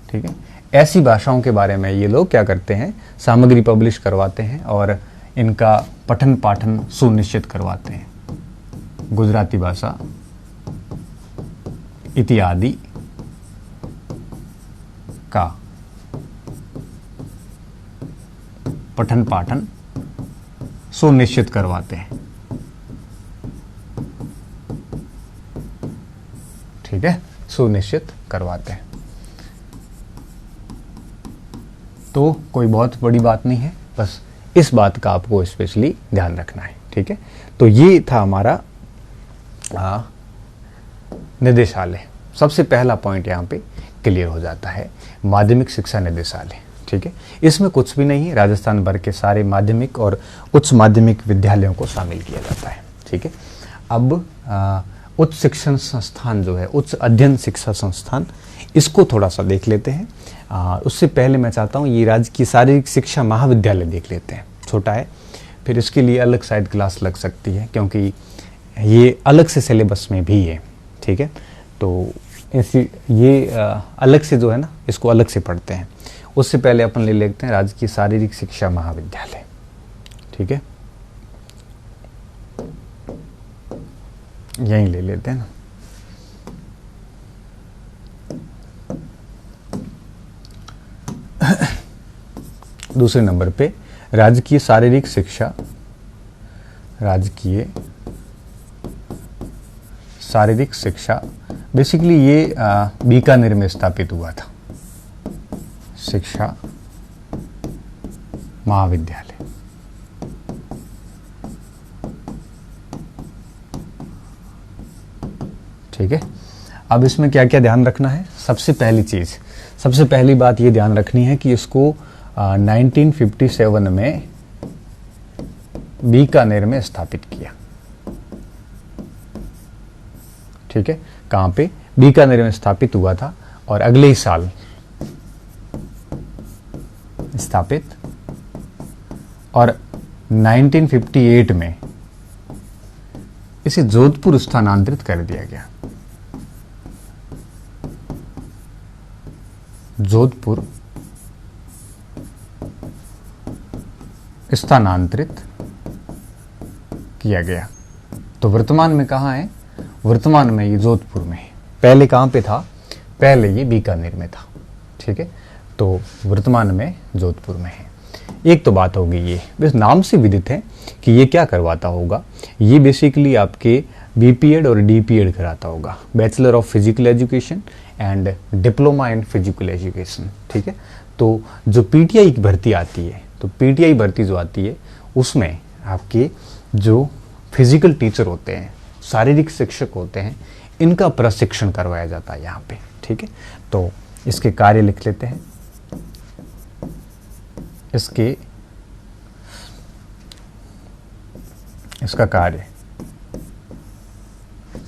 ठीक है, ऐसी भाषाओं के बारे में ये लोग क्या करते हैं, सामग्री पब्लिश करवाते हैं और इनका पठन पाठन सुनिश्चित करवाते हैं। गुजराती भाषा इत्यादि का पठन पाठन सुनिश्चित करवाते हैं। ठीक है, सुनिश्चित करवाते हैं। तो कोई बहुत बड़ी बात नहीं है, बस इस बात का आपको स्पेशली ध्यान रखना है। ठीक है, तो ये था हमारा निदेशालय। सबसे पहला पॉइंट यहाँ पे क्लियर हो जाता है, माध्यमिक शिक्षा निदेशालय। ठीक है, इसमें कुछ भी नहीं है, राजस्थान भर के सारे माध्यमिक और उच्च माध्यमिक विद्यालयों को शामिल किया जाता है। ठीक है, अब उच्च शिक्षण संस्थान जो है, उच्च अध्ययन शिक्षा संस्थान, इसको थोड़ा सा देख लेते हैं। उससे पहले मैं चाहता हूँ ये राजकीय शारीरिक शिक्षा महाविद्यालय देख लेते हैं। छोटा है, फिर इसके लिए अलग शायद क्लास लग सकती है, क्योंकि ये अलग से सिलेबस में भी है। ठीक है, तो ये अलग से जो है ना, इसको अलग से पढ़ते हैं। उससे पहले अपन ले लेते हैं राजकीय शारीरिक शिक्षा महाविद्यालय। ठीक है, यहीं ले लेते हैं ना। दूसरे नंबर पे राजकीय शारीरिक शिक्षा, राजकीय शारीरिक शिक्षा, बेसिकली ये बीकानेर में स्थापित हुआ था, शिक्षा महाविद्यालय। ठीक है, अब इसमें क्या क्या ध्यान रखना है। सबसे पहली बात ये ध्यान रखनी है कि इसको 1957 में बीकानेर में स्थापित किया। ठीक है, कहां पे, बीकानेर में स्थापित हुआ था, और अगले ही साल स्थापित, और 1958 में इसे जोधपुर स्थानांतरित कर दिया गया। जोधपुर स्थानांतरित किया गया। तो वर्तमान में कहाँ है, वर्तमान में ये जोधपुर में है। पहले कहाँ पे था, पहले ये बीकानेर में था। ठीक है, तो वर्तमान में जोधपुर में है। एक तो बात होगी, ये बस नाम से विदित है कि ये क्या करवाता होगा। ये बेसिकली आपके बीपीएड और डीपीएड कराता होगा, bachelor of physical education and diploma in physical education. ठीक है, तो जो पीटीआई की भर्ती आती है, तो पीटीआई भर्ती जो आती है उसमें आपके जो फिजिकल टीचर होते हैं, शारीरिक शिक्षक होते हैं, इनका प्रशिक्षण करवाया जाता है यहाँ पे। ठीक है, तो इसके कार्य लिख लेते हैं। इसका कार्य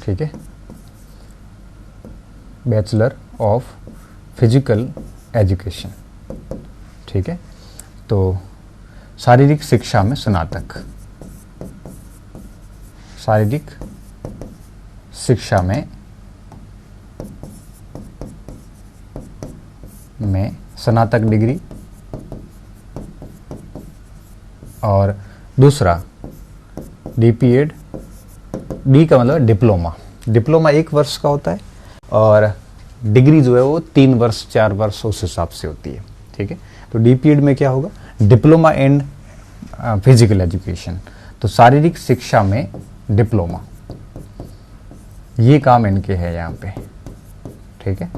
ठीक है, बैचलर ऑफ फिजिकल एजुकेशन, ठीक है। तो शारीरिक शिक्षा में स्नातक, शारीरिक शिक्षा में स्नातक डिग्री, और दूसरा डीपीएड, डी का मतलब डिप्लोमा। डिप्लोमा 1 वर्ष का होता है और डिग्री जो है वो 3 वर्ष 4 वर्ष उस हिसाब से होती है, ठीक है। तो डीपीएड में क्या होगा, डिप्लोमा इन फिजिकल एजुकेशन, तो शारीरिक शिक्षा में डिप्लोमा, ये काम इनके है यहाँ पे, ठीक है।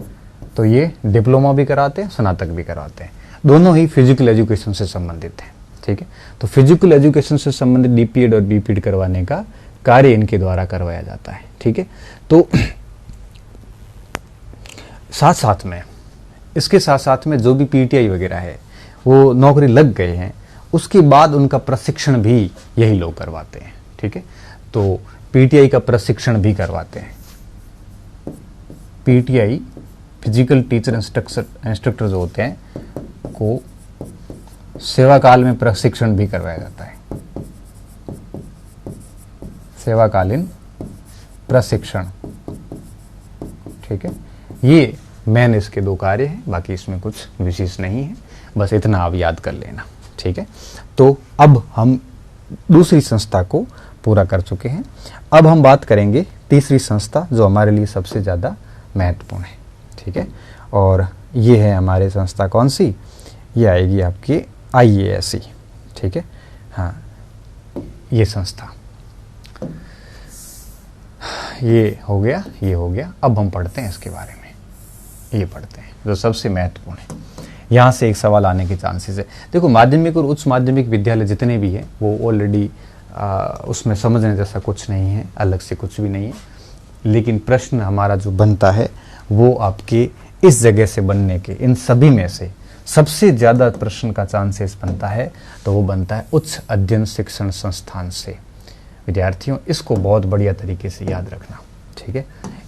तो ये डिप्लोमा भी कराते हैं, स्नातक भी कराते हैं, दोनों ही फिजिकल एजुकेशन से संबंधित हैं, ठीक है। तो फिजिकल एजुकेशन से संबंधित डीपीएड और बीपीएड करवाने का कार्य इनके द्वारा करवाया जाता है, ठीक है। तो साथ साथ में, इसके साथ साथ में जो भी पीटीआई वगैरह है वो नौकरी लग गए हैं, उसके बाद उनका प्रशिक्षण भी यही लोग करवाते हैं, ठीक है। तो पीटीआई का प्रशिक्षण भी करवाते हैं। पीटीआई फिजिकल टीचर इंस्ट्रक्टर जो होते हैं को सेवा काल में प्रशिक्षण भी करवाया जाता है, सेवाकालीन प्रशिक्षण, ठीक है। ये मेन इसके 2 कार्य हैं, बाकी इसमें कुछ विशेष नहीं है, बस इतना आप याद कर लेना, ठीक है। तो अब हम दूसरी संस्था को पूरा कर चुके हैं। अब हम बात करेंगे तीसरी संस्था जो हमारे लिए सबसे ज़्यादा महत्वपूर्ण है, ठीक है। और ये है हमारे संस्था कौन सी, ये आएगी आपकी IASE, ठीक है। हाँ, ये संस्था, ये हो गया, ये हो गया। अब हम पढ़ते हैं इसके बारे में, ये पढ़ते हैं जो सबसे महत्वपूर्ण है। यहाँ से एक सवाल आने के चांसेस है। देखो, माध्यमिक और उच्च माध्यमिक विद्यालय जितने भी हैं वो ऑलरेडी उसमें समझने जैसा कुछ नहीं है, अलग से कुछ भी नहीं है, लेकिन प्रश्न हमारा जो बनता है वो आपके इस जगह से बनने के, इन सभी में से सबसे ज़्यादा प्रश्न का चांसेस बनता है तो वो बनता है उच्च अध्ययन शिक्षण संस्थान से। विद्यार्थियों, इसको बहुत बढ़िया तरीके से याद रखना, ठीक है।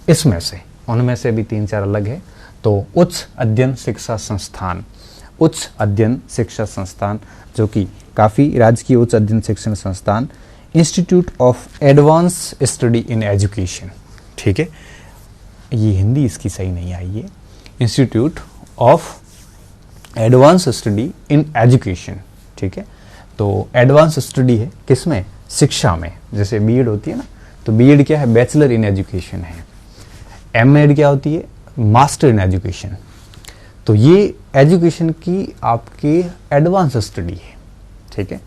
इसमें से, उनमें से भी 3-4 अलग है। तो उच्च अध्ययन शिक्षा संस्थान, उच्च अध्ययन शिक्षा संस्थान जो कि काफ़ी राजकीय उच्च अध्ययन शिक्षण संस्थान, institute of advance study in education, ठीक है। ये हिंदी इसकी सही नहीं आई है, institute of advance study in education, ठीक है। तो एडवांस स्टडी है किसमें, शिक्षा में। जैसे बीएड होती है ना, तो बीएड क्या है, बैचलर इन एजुकेशन है। एमएड क्या होती है, मास्टर इन एजुकेशन। तो ये एजुकेशन की आपकी एडवांस स्टडी है, ठीक है।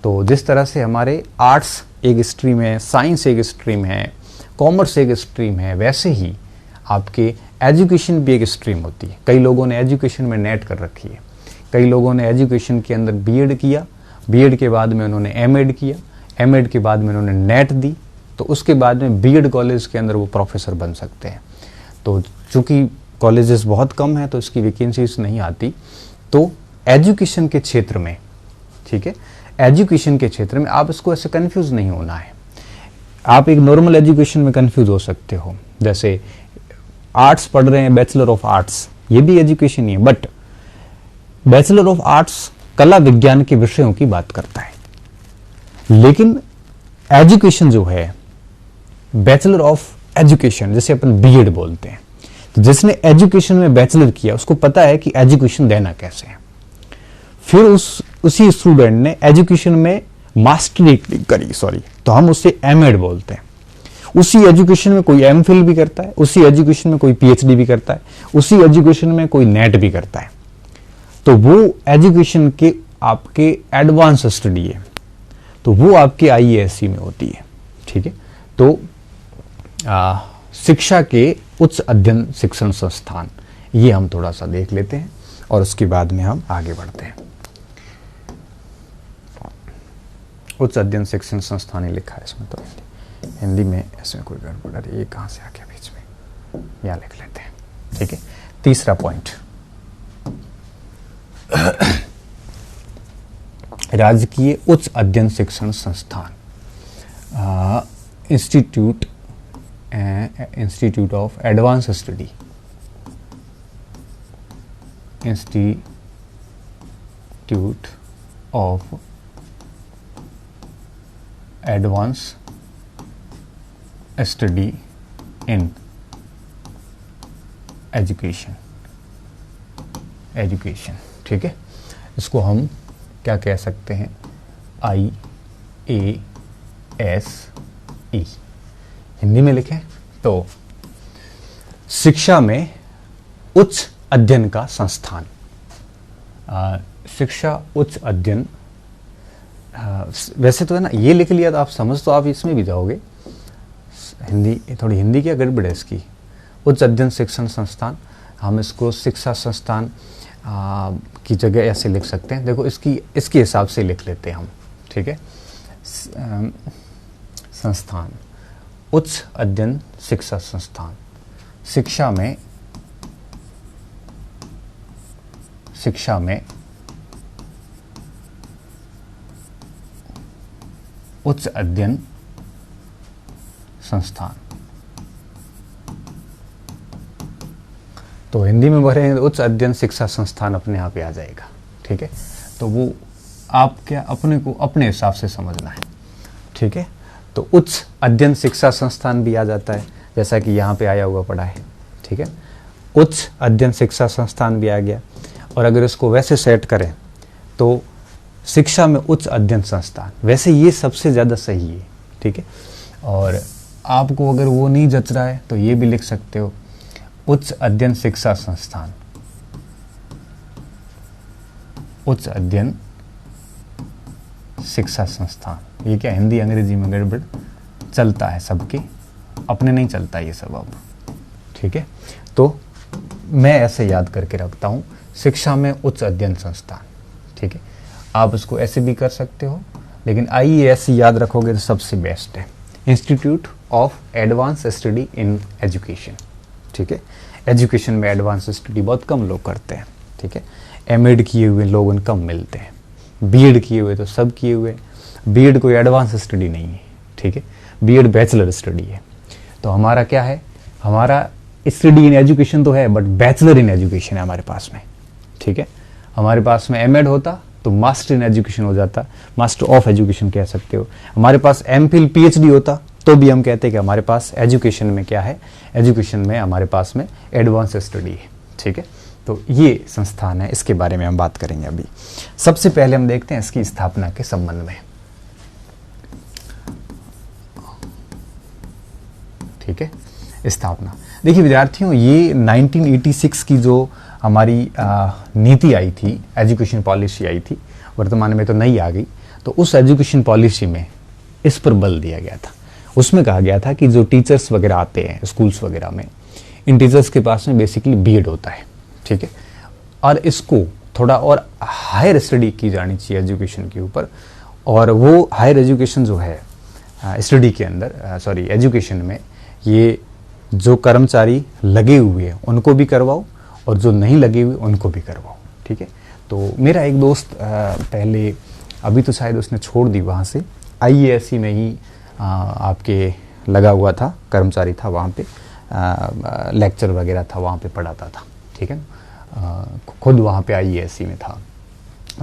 तो जिस तरह से हमारे आर्ट्स एक स्ट्रीम है, साइंस एक स्ट्रीम है, कॉमर्स एक स्ट्रीम है, वैसे ही आपके एजुकेशन भी एक स्ट्रीम होती है। कई लोगों ने एजुकेशन में नेट कर रखी है, कई लोगों ने एजुकेशन के अंदर बीएड किया, बीएड के बाद में उन्होंने एमएड किया, एमएड के बाद में उन्होंने नेट दी, तो उसके बाद में बीएड कॉलेज के अंदर वो प्रोफेसर बन सकते हैं। तो चूंकि कॉलेजेस बहुत कम हैं तो इसकी वैकेंसीज नहीं आती। तो एजुकेशन के क्षेत्र में, ठीक है, एजुकेशन के क्षेत्र में आप इसको ऐसे कंफ्यूज नहीं होना है। आप एक नॉर्मल एजुकेशन में कंफ्यूज हो सकते हो, जैसे आर्ट्स पढ़ रहे हैं, बैचलर ऑफ आर्ट्स, ये भी एजुकेशन ही है, बट बैचलर ऑफ आर्ट्स कला विज्ञान के विषयों की बात करता है, लेकिन एजुकेशन जो है, बैचलर ऑफ एजुकेशन, जैसे अपन बीएड बोलते हैं, तो जिसने एजुकेशन में बैचलर किया उसको पता है कि एजुकेशन देना कैसे है। फिर उसी स्टूडेंट ने एजुकेशन में मास्टरी करी, तो हम उससे एमएड बोलते हैं। उसी एजुकेशन में कोई एमफिल भी करता है, उसी एजुकेशन में कोई पीएचडी भी करता है, उसी एजुकेशन में कोई नेट भी करता है। तो वो एजुकेशन के आपके एडवांस स्टडी है, तो वो आपके IASE में होती है, ठीक है। तो शिक्षा के उच्च अध्ययन शिक्षण संस्थान, ये हम थोड़ा सा देख लेते हैं और उसके बाद में हम आगे बढ़ते हैं। उच्च अध्ययन शिक्षण संस्थान ही लिखा है इसमें, तो हिंदी में इसमें कोई गड़बड़ है, ये कहाँ से आ गया बीच में, यहाँ लिख लेते हैं, ठीक है। तीसरा पॉइंट, राजकीय उच्च अध्ययन शिक्षण संस्थान, institute institute of advance study, institute of advance study in education, ठीक है। इसको हम क्या कह सकते हैं, IASE हिंदी में लिखें तो शिक्षा में उच्च अध्ययन का संस्थान। शिक्षा उच्च अध्ययन, वैसे तो है ना, ये लिख लिया तो आप समझ तो आप इसमें भी जाओगे, हिंदी थोड़ी हिंदी क्या गड़बड़ है इसकी। उच्च अध्ययन शिक्षण संस्थान, हम इसको शिक्षा संस्थान की जगह ऐसे लिख सकते हैं। देखो इसके हिसाब से लिख लेते हैं हम, ठीक है। संस्थान, उच्च अध्ययन शिक्षा संस्थान, शिक्षा में उच्च अध्ययन संस्थान। तो हिंदी में भरेंगे तो उच्च अध्ययन शिक्षा संस्थान अपने आप ही आ जाएगा, ठीक है। तो वो आप क्या अपने को अपने हिसाब से समझना है, ठीक है। तो उच्च अध्ययन शिक्षा संस्थान भी आ जाता है, जैसा कि यहाँ पे आया हुआ पड़ा है, ठीक है। उच्च अध्ययन शिक्षा संस्थान भी आ गया। और अगर इसको वैसे सेट करें तो शिक्षा में उच्च अध्ययन संस्थान, वैसे ये सबसे ज़्यादा सही है, ठीक है। और आपको अगर वो नहीं जच रहा है तो ये भी लिख सकते हो, उच्च अध्ययन शिक्षा संस्थान, उच्च अध्ययन शिक्षा संस्थान। ये क्या हिंदी अंग्रेजी में गड़बड़ चलता है सबके, अपने नहीं चलता ये सब अब, ठीक है। तो मैं ऐसे याद करके रखता हूँ, शिक्षा में उच्च अध्ययन संस्थान, ठीक है। आप इसको ऐसे भी कर सकते हो, लेकिन IASE याद रखोगे तो सबसे बेस्ट है, institute of advance study in education, ठीक है। एजुकेशन में एडवांस स्टडी बहुत कम लोग करते हैं, ठीक है। MAd किए हुए लोग कम मिलते हैं, BEd किए हुए तो सब किए हुए। BEd कोई एडवांस स्टडी नहीं है, ठीक है। BEd बैचलर स्टडी है। तो हमारा क्या है, हमारा स्टडी इन एजुकेशन तो है, बट बैचलर इन एजुकेशन है हमारे पास में, ठीक है। हमारे पास में MAd होता तो मास्टर इन एजुकेशन हो जाता, मास्टर ऑफ एजुकेशन कह सकते हो। हमारे पास MPhil PhD होता तो भी हम कहते हैं कि हमारे पास एजुकेशन में क्या है, एजुकेशन में हमारे पास में एडवांस स्टडी है, ठीक है। तो ये संस्थान है, इसके बारे में हम बात करेंगे अभी। सबसे पहले हम देखते हैं इसकी स्थापना के संबंध में, ठीक है। स्थापना देखिए विद्यार्थियों, ये 1986 की जो हमारी नीति आई थी, एजुकेशन पॉलिसी आई थी, वर्तमान में तो नई आ गई। तो उस एजुकेशन पॉलिसी में इस पर बल दिया गया था। उसमें कहा गया था कि जो टीचर्स वगैरह आते हैं स्कूल्स वगैरह में, इन टीचर्स के पास में बेसिकली BEd होता है, ठीक है। और इसको थोड़ा और हायर स्टडी की जानी चाहिए एजुकेशन के ऊपर, और वो हायर एजुकेशन जो है स्टडी के अंदर, सॉरी एजुकेशन में, ये जो कर्मचारी लगे हुए हैं उनको भी करवाओ और जो नहीं लगे हुए उनको भी करवाओ, ठीक है। तो मेरा एक दोस्त पहले, अभी तो शायद उसने छोड़ दी वहाँ से, IASE में ही आपके लगा हुआ था, कर्मचारी था वहाँ पे, लेक्चर वगैरह था वहाँ पे पढ़ाता था, ठीक है। खुद वहाँ पे IASE में था।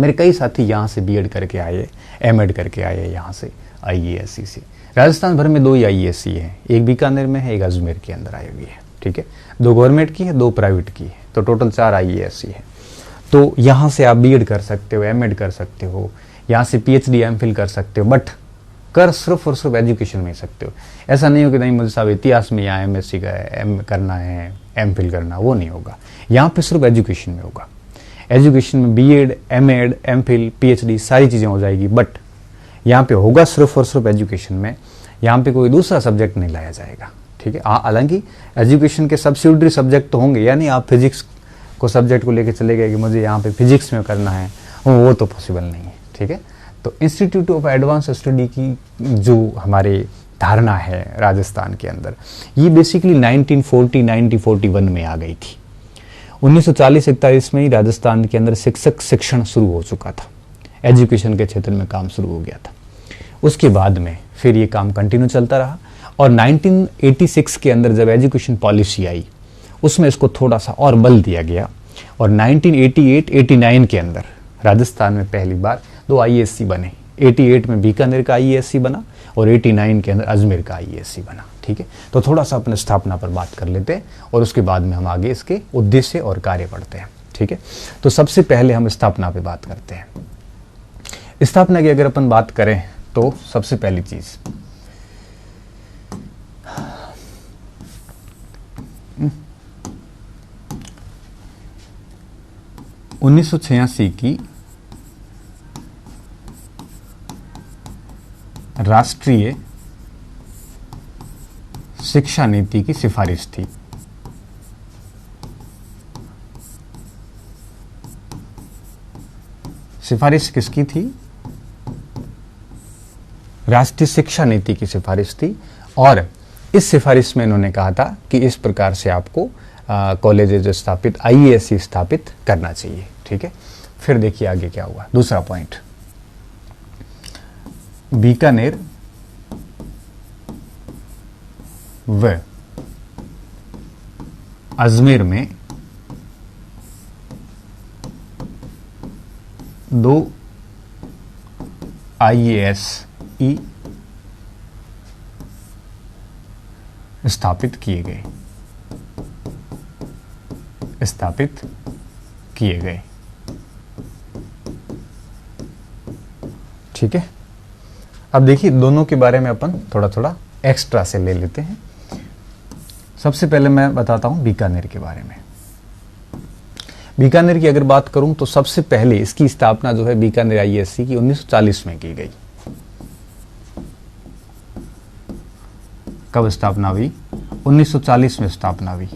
मेरे कई साथी यहाँ से BEd करके आए, MAd करके आए यहाँ से IASE से। राजस्थान भर में 2 ही IASE हैं, एक बीकानेर में है, एक अजमेर के अंदर आई हुई है, ठीक है। 2 गवर्नमेंट की है, 2 प्राइवेट की है, तो टोटल 4 IASE है। तो यहाँ से आप BEd कर सकते हो, MAd कर सकते हो, यहाँ से PhD MPhil कर सकते हो, बट कर सिर्फ और सिर्फ एजुकेशन में ही सकते हो। ऐसा नहीं हो कि नहीं मुझे साहब इतिहास में यहाँ MSc का M करना है, MPhil करना, वो नहीं होगा। यहाँ पे सिर्फ एजुकेशन में होगा। एजुकेशन में BEd, MAd, MPhil, PhD सारी चीज़ें हो जाएगी, बट यहाँ पे होगा सिर्फ और सिर्फ एजुकेशन में। यहाँ पे कोई दूसरा सब्जेक्ट नहीं लाया जाएगा, ठीक है। हालांकि एजुकेशन के सब्सिडियरी सब्जेक्ट तो होंगे, यानी आप फिजिक्स को सब्जेक्ट को लेके चले गए कि मुझे यहाँ पे फिजिक्स में करना है, वो तो पॉसिबल नहीं है, ठीक है। तो इंस्टीट्यूट ऑफ एडवांस स्टडी की जो हमारे धारणा है राजस्थान के अंदर, ये बेसिकली 1941 में आ गई थी। 1940-41 में ही राजस्थान के अंदर शिक्षक शिक्षण शुरू हो चुका था, एजुकेशन के क्षेत्र में काम शुरू हो गया था। उसके बाद में फिर ये काम कंटिन्यू चलता रहा, और 1986 के अंदर जब एजुकेशन पॉलिसी आई उसमें इसको थोड़ा सा और बल दिया गया और 1988-89 के अंदर राजस्थान में पहली बार 2 आईएएससी बने। 88 में बीकानेर का आईएएससी बना और 89 के अंदर अजमेर का आईएएससी बना। ठीक है, तो थोड़ा सा अपने स्थापना पर बात कर लेते हैं और उसके बाद में हम आगे इसके उद्देश्य और कार्य पढ़ते हैं। ठीक है, तो सबसे पहले हम स्थापना पे बात करते हैं। स्थापना की अगर अपन बात करें तो सबसे पहली चीज 1986 की राष्ट्रीय शिक्षा नीति की सिफारिश थी। सिफारिश किसकी थी? राष्ट्रीय शिक्षा नीति की सिफारिश थी और इस सिफारिश में इन्होंने कहा था कि इस प्रकार से आपको कॉलेजेस स्थापित, आईएएससी स्थापित करना चाहिए। ठीक है, फिर देखिए आगे क्या हुआ। दूसरा पॉइंट, बीकानेर व अजमेर में 2 आईएएसई स्थापित किए गए। ठीक है, अब देखिए दोनों के बारे में अपन थोड़ा थोड़ा एक्स्ट्रा से ले लेते हैं। सबसे पहले मैं बताता हूं बीकानेर के बारे में। बीकानेर की अगर बात करूं तो सबसे पहले इसकी स्थापना जो है बीकानेर आईएएससी की 1940 में की गई। कब स्थापना हुई? 1940 में स्थापना हुई।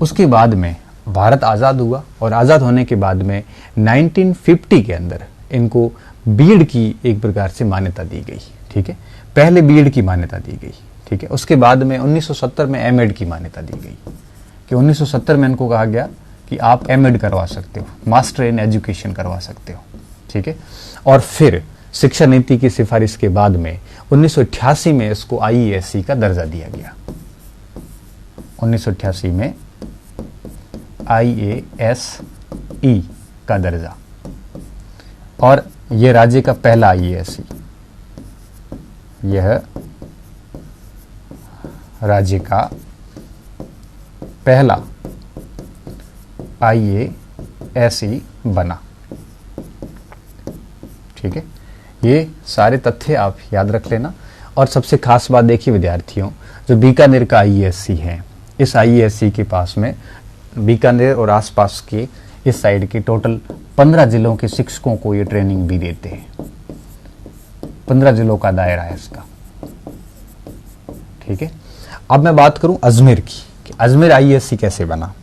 उसके बाद में भारत आज़ाद हुआ और आज़ाद होने के बाद में 1950 के अंदर इनको बीएड की एक प्रकार से मान्यता दी गई। ठीक है, पहले बीएड की मान्यता दी गई। ठीक है, उसके बाद में 1970 में एमएड की मान्यता दी गई कि 1970 में इनको कहा गया कि आप एमएड करवा सकते हो, मास्टर इन एजुकेशन करवा सकते हो। ठीक है, और फिर शिक्षा नीति की सिफारिश के बाद में 1988 में इसको आईएएससी का दर्जा दिया गया। 1988 में आईएएसई का दर्जा, और यह राज्य का पहला आईएएससी, यह राज्य का पहला आईएएसई बना। ठीक है, ये सारे तथ्य आप याद रख लेना। और सबसे खास बात देखिए विद्यार्थियों, जो बीकानेर का आईएएससी है, इस आईएएससी के पास में बीकानेर और आसपास के इस साइड के टोटल 15 जिलों के शिक्षकों को ये ट्रेनिंग भी देते हैं। 15 जिलों का दायरा है इसका। ठीक है, अब मैं बात करूं अजमेर की कि अजमेर आईएएससी कैसे बना।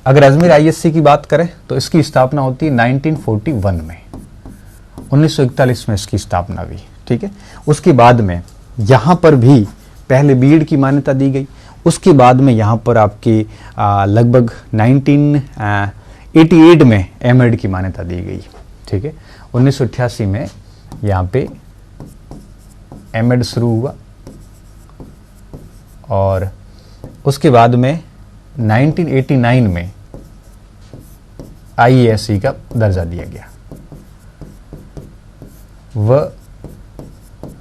अगर अजमेर आईएएससी की बात करें तो इसकी स्थापना होती है 1941 में। 1941 में इसकी स्थापना हुई। ठीक है, उसके बाद में यहां पर भी पहले बीएड की मान्यता दी गई। उसके बाद में यहां पर आपके लगभग 1988 में एमएड की मान्यता दी गई। ठीक है, 1988 में यहां पे एमएड शुरू हुआ और उसके बाद में 1989 में आईएएससी का दर्जा दिया गया। वह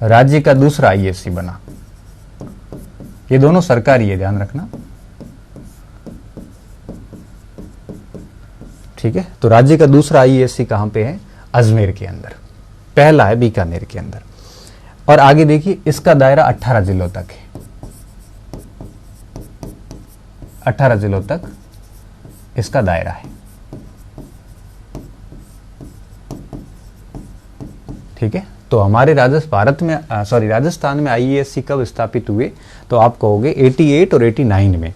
राज्य का दूसरा आईएएससी बना। ये दोनों सरकारी है, ध्यान रखना। ठीक है, तो राज्य का दूसरा आईएएससी कहां पे है? अजमेर के अंदर। पहला है बीकानेर के अंदर। और आगे देखिए, इसका दायरा 18 जिलों तक है। 18 जिलों तक इसका दायरा है। ठीक है, तो हमारे राजस्थान में आईएएससी कब स्थापित हुए? तो आप कहोगे 88 और 89 में।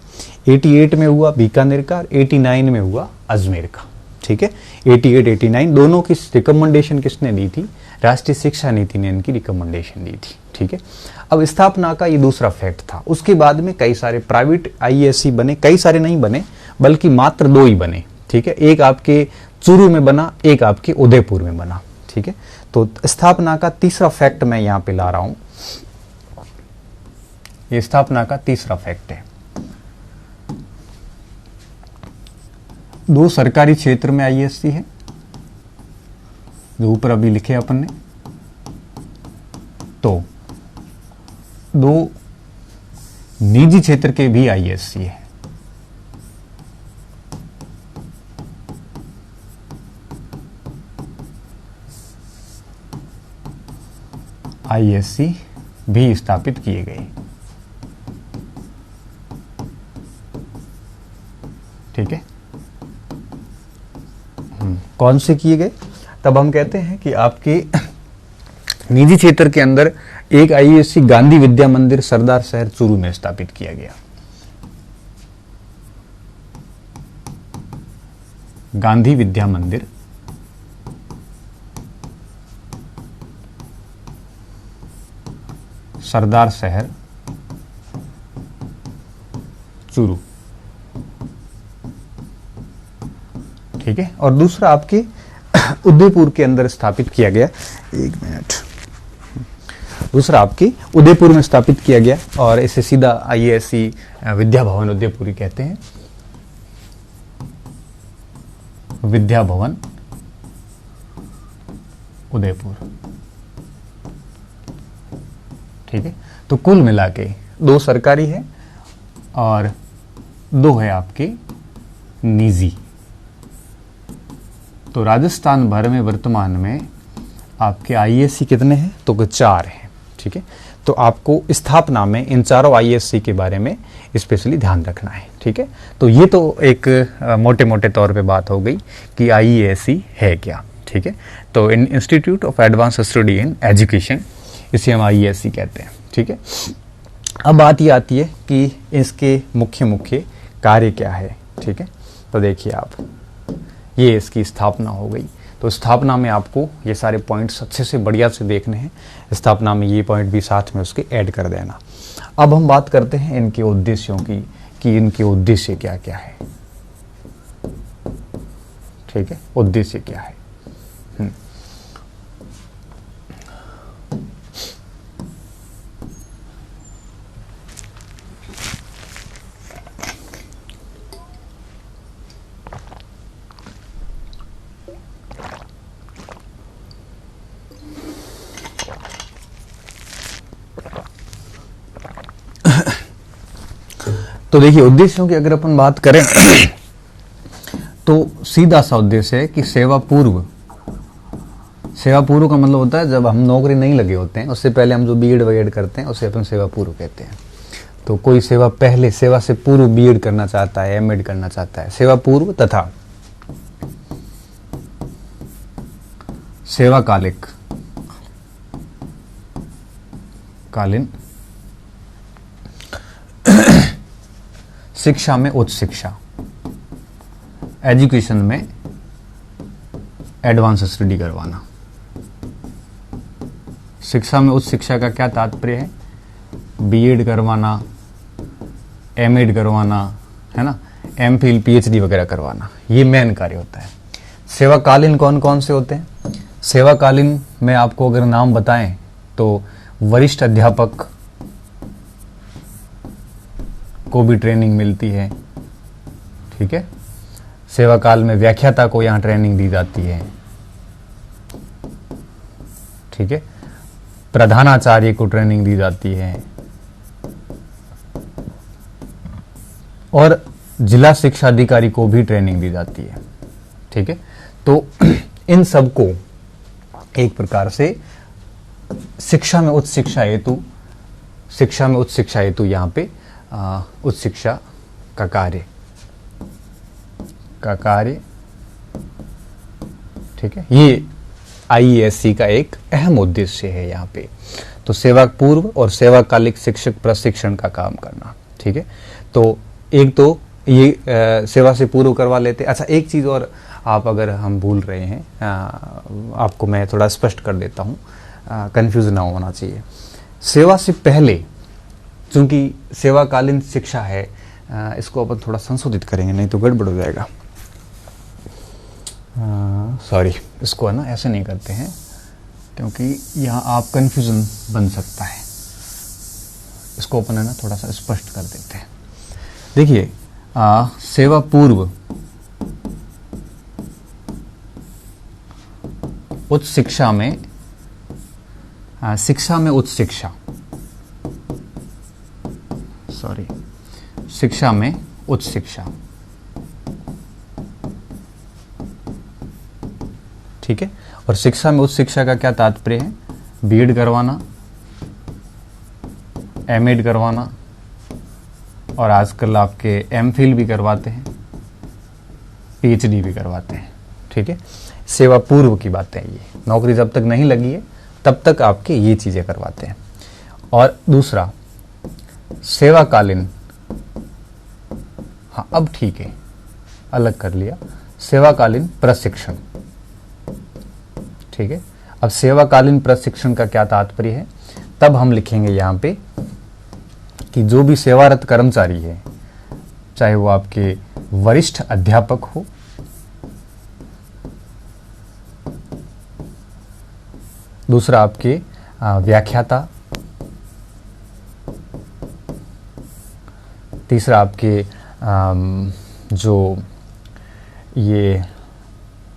88 में हुआ बीकानेर का, 89 में हुआ अजमेर का। ठीक है, 88-89 दोनों की रिकमेंडेशन किसने दी थी? राष्ट्रीय शिक्षा नीति ने इनकी रिकमेंडेशन दी थी। ठीक है, अब स्थापना का ये दूसरा फैक्ट था। उसके बाद में कई सारे प्राइवेट आईएएससी बने, कई सारे नहीं बने बल्कि मात्र 2 ही बने। ठीक है, एक आपके चूरू में बना, एक आपके उदयपुर में बना। ठीक है, तो स्थापना का तीसरा फैक्ट मैं यहां पे ला रहा हूं ये स्थापना का तीसरा फैक्ट है। 2 सरकारी क्षेत्र में आईएएससी है, जो ऊपर अभी लिखे अपन ने। तो 2 निजी क्षेत्र के भी आईएएससी है। आईएएससी भी स्थापित किए गए। ठीक है, कौन से किए गए? तब हम कहते हैं कि आपके निजी क्षेत्र के अंदर एक आईएएससी गांधी विद्या मंदिर सरदार शहर चूरू में स्थापित किया गया। गांधी विद्या मंदिर सरदार शहर चूरू। ठीक है, और दूसरा आपके उदयपुर के अंदर स्थापित किया गया। एक मिनट, दूसरा आपके उदयपुर में स्थापित किया गया और इसे सीधा आईएएससी विद्या भवन उदयपुरी कहते हैं। विद्या भवन उदयपुर। ठीक है, तो कुल मिला के 2 सरकारी है और 2 है आपके निजी। तो राजस्थान भर में वर्तमान में आपके आईएएससी कितने हैं? तो 4 हैं। ठीक है, तो आपको स्थापना में इन चारों आईएएससी के बारे में स्पेशली ध्यान रखना है। ठीक है, तो ये तो एक मोटे मोटे तौर पे बात हो गई कि आईएएससी है क्या। ठीक है, तो इन institute of advance study in education, इसे हम आईएएससी कहते हैं। ठीक है, अब बात ये आती है कि इसके मुख्य मुख्य कार्य क्या है। ठीक है, तो देखिए आप, ये इसकी स्थापना हो गई। तो स्थापना में आपको ये सारे पॉइंट्स अच्छे से बढ़िया से देखने हैं। स्थापना में ये पॉइंट भी साथ में उसके ऐड कर देना। अब हम बात करते हैं इनके उद्देश्यों की कि इनके उद्देश्य क्या क्या है। ठीक है, उद्देश्य क्या है। तो देखिए, उद्देश्यों की अगर अपन बात करें तो सीधा सा उद्देश्य है कि सेवा पूर्व। सेवा पूर्व का मतलब होता है जब हम नौकरी नहीं लगे होते हैं, उससे पहले हम जो बीएड वगैरह करते हैं उसे अपन सेवा पूर्व कहते हैं। तो कोई सेवा पहले, सेवा से पूर्व बीएड करना चाहता है, एमएड करना चाहता है, सेवा पूर्व तथा सेवा कालीन शिक्षा में उच्च शिक्षा, एजुकेशन में एडवांस स्टडी करवाना। शिक्षा में उच्च शिक्षा का क्या तात्पर्य है? बीएड करवाना, एमएड करवाना, है ना, एमफिल पीएचडी वगैरह करवाना, ये मेन कार्य होता है। सेवाकालीन कौन कौन से होते हैं? सेवाकालीन में आपको अगर नाम बताएं तो वरिष्ठ अध्यापक को भी ट्रेनिंग मिलती है। ठीक है, सेवा काल में व्याख्याता को यहां ट्रेनिंग दी जाती है। ठीक है, प्रधानाचार्य को ट्रेनिंग दी जाती है और जिला शिक्षा अधिकारी को भी ट्रेनिंग दी जाती है। ठीक है, तो इन सबको एक प्रकार से शिक्षा में उच्च शिक्षा हेतु यहां पे उच्च शिक्षा का कार्य। ठीक है, ये आईएएससी का एक अहम उद्देश्य है यहाँ पे। तो सेवा पूर्व और सेवाकालिक शिक्षक प्रशिक्षण का काम करना। ठीक है, तो एक तो ये सेवा से पूर्व करवा लेते। अच्छा, एक चीज और आप अगर हम भूल रहे हैं, आपको मैं थोड़ा स्पष्ट कर देता हूँ, कंफ्यूज ना होना चाहिए। सेवा से पहले, चूंकि सेवाकालीन शिक्षा है, इसको अपन थोड़ा संशोधित करेंगे, नहीं तो गड़बड़ हो जाएगा। सॉरी, इसको है ना ऐसे नहीं करते हैं क्योंकि यहाँ आप कंफ्यूजन बन सकता है। इसको अपन है ना थोड़ा सा स्पष्ट कर देते हैं। देखिए सेवा पूर्व उच्च शिक्षा में शिक्षा में उच्च शिक्षा शिक्षा में उच्च शिक्षा, ठीक है। और शिक्षा में उच्च शिक्षा का क्या तात्पर्य है? बीएड करवाना, एमएड करवाना, और आजकल आपके एमफिल भी करवाते हैं, पीएचडी भी करवाते हैं, ठीक है। सेवा पूर्व की बातें हैं ये, नौकरी जब तक नहीं लगी है तब तक आपके ये चीजें करवाते हैं। और दूसरा सेवाकालीन, हाँ अब ठीक है, अलग कर लिया, सेवाकालीन प्रशिक्षण, ठीक है। अब सेवाकालीन प्रशिक्षण का क्या तात्पर्य है? तब हम लिखेंगे यहां पे कि जो भी सेवारत कर्मचारी है, चाहे वो आपके वरिष्ठ अध्यापक हो, दूसरा आपके व्याख्याता, तीसरा आपके जो ये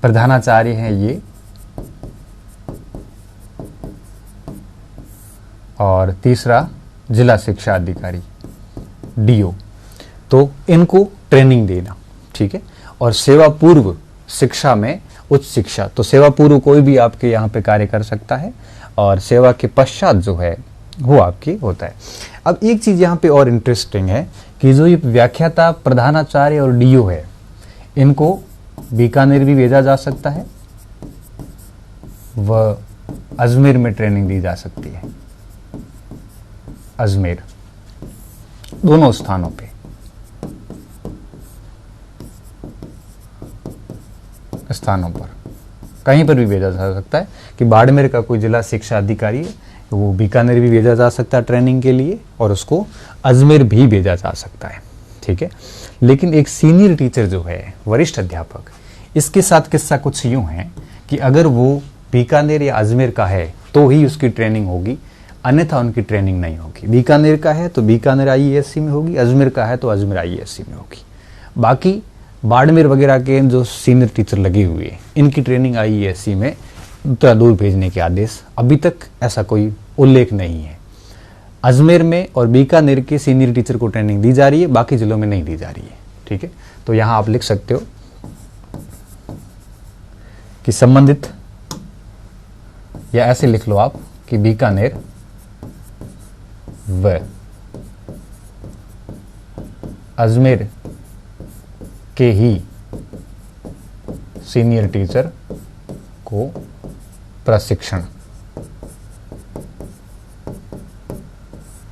प्रधानाचार्य हैं ये, और तीसरा जिला शिक्षा अधिकारी डीओ, तो इनको ट्रेनिंग देना, ठीक है। और सेवा पूर्व शिक्षा में उच्च शिक्षा, तो सेवा पूर्व कोई भी आपके यहाँ पे कार्य कर सकता है, और सेवा के पश्चात जो है वो आपकी होता है। अब एक चीज यहाँ पे और इंटरेस्टिंग है कि जो ये व्याख्याता, प्रधानाचार्य और डीओ है, इनको बीकानेर भी भेजा जा सकता है, व अजमेर में ट्रेनिंग दी जा सकती है, अजमेर, दोनों स्थानों पे पर कहीं पर भी भेजा जा सकता है। कि बाड़मेर का कोई जिला शिक्षा अधिकारी है, वो बीकानेर भी भेजा जा सकता है ट्रेनिंग के लिए, और उसको अजमेर भी भेजा जा सकता है, ठीक है। लेकिन एक सीनियर टीचर जो है, वरिष्ठ अध्यापक, इसके साथ किस्सा कुछ यूं है कि अगर वो बीकानेर या अजमेर का है तो ही उसकी ट्रेनिंग होगी, अन्यथा उनकी ट्रेनिंग नहीं होगी। बीकानेर का है तो बीकानेर आईएएससी में होगी, अजमेर का है तो अजमेर आईएएससी में होगी। बाकी बाड़मेर वगैरह के जो सीनियर टीचर लगे हुए हैं, इनकी ट्रेनिंग आईएएससी में दूर भेजने के आदेश अभी तक ऐसा कोई उल्लेख नहीं है। अजमेर में और बीकानेर के सीनियर टीचर को ट्रेनिंग दी जा रही है, बाकी जिलों में नहीं दी जा रही है, ठीक है। तो यहां आप लिख सकते हो कि संबंधित, या ऐसे लिख लो आप कि बीकानेर व अजमेर के ही सीनियर टीचर को प्रशिक्षण,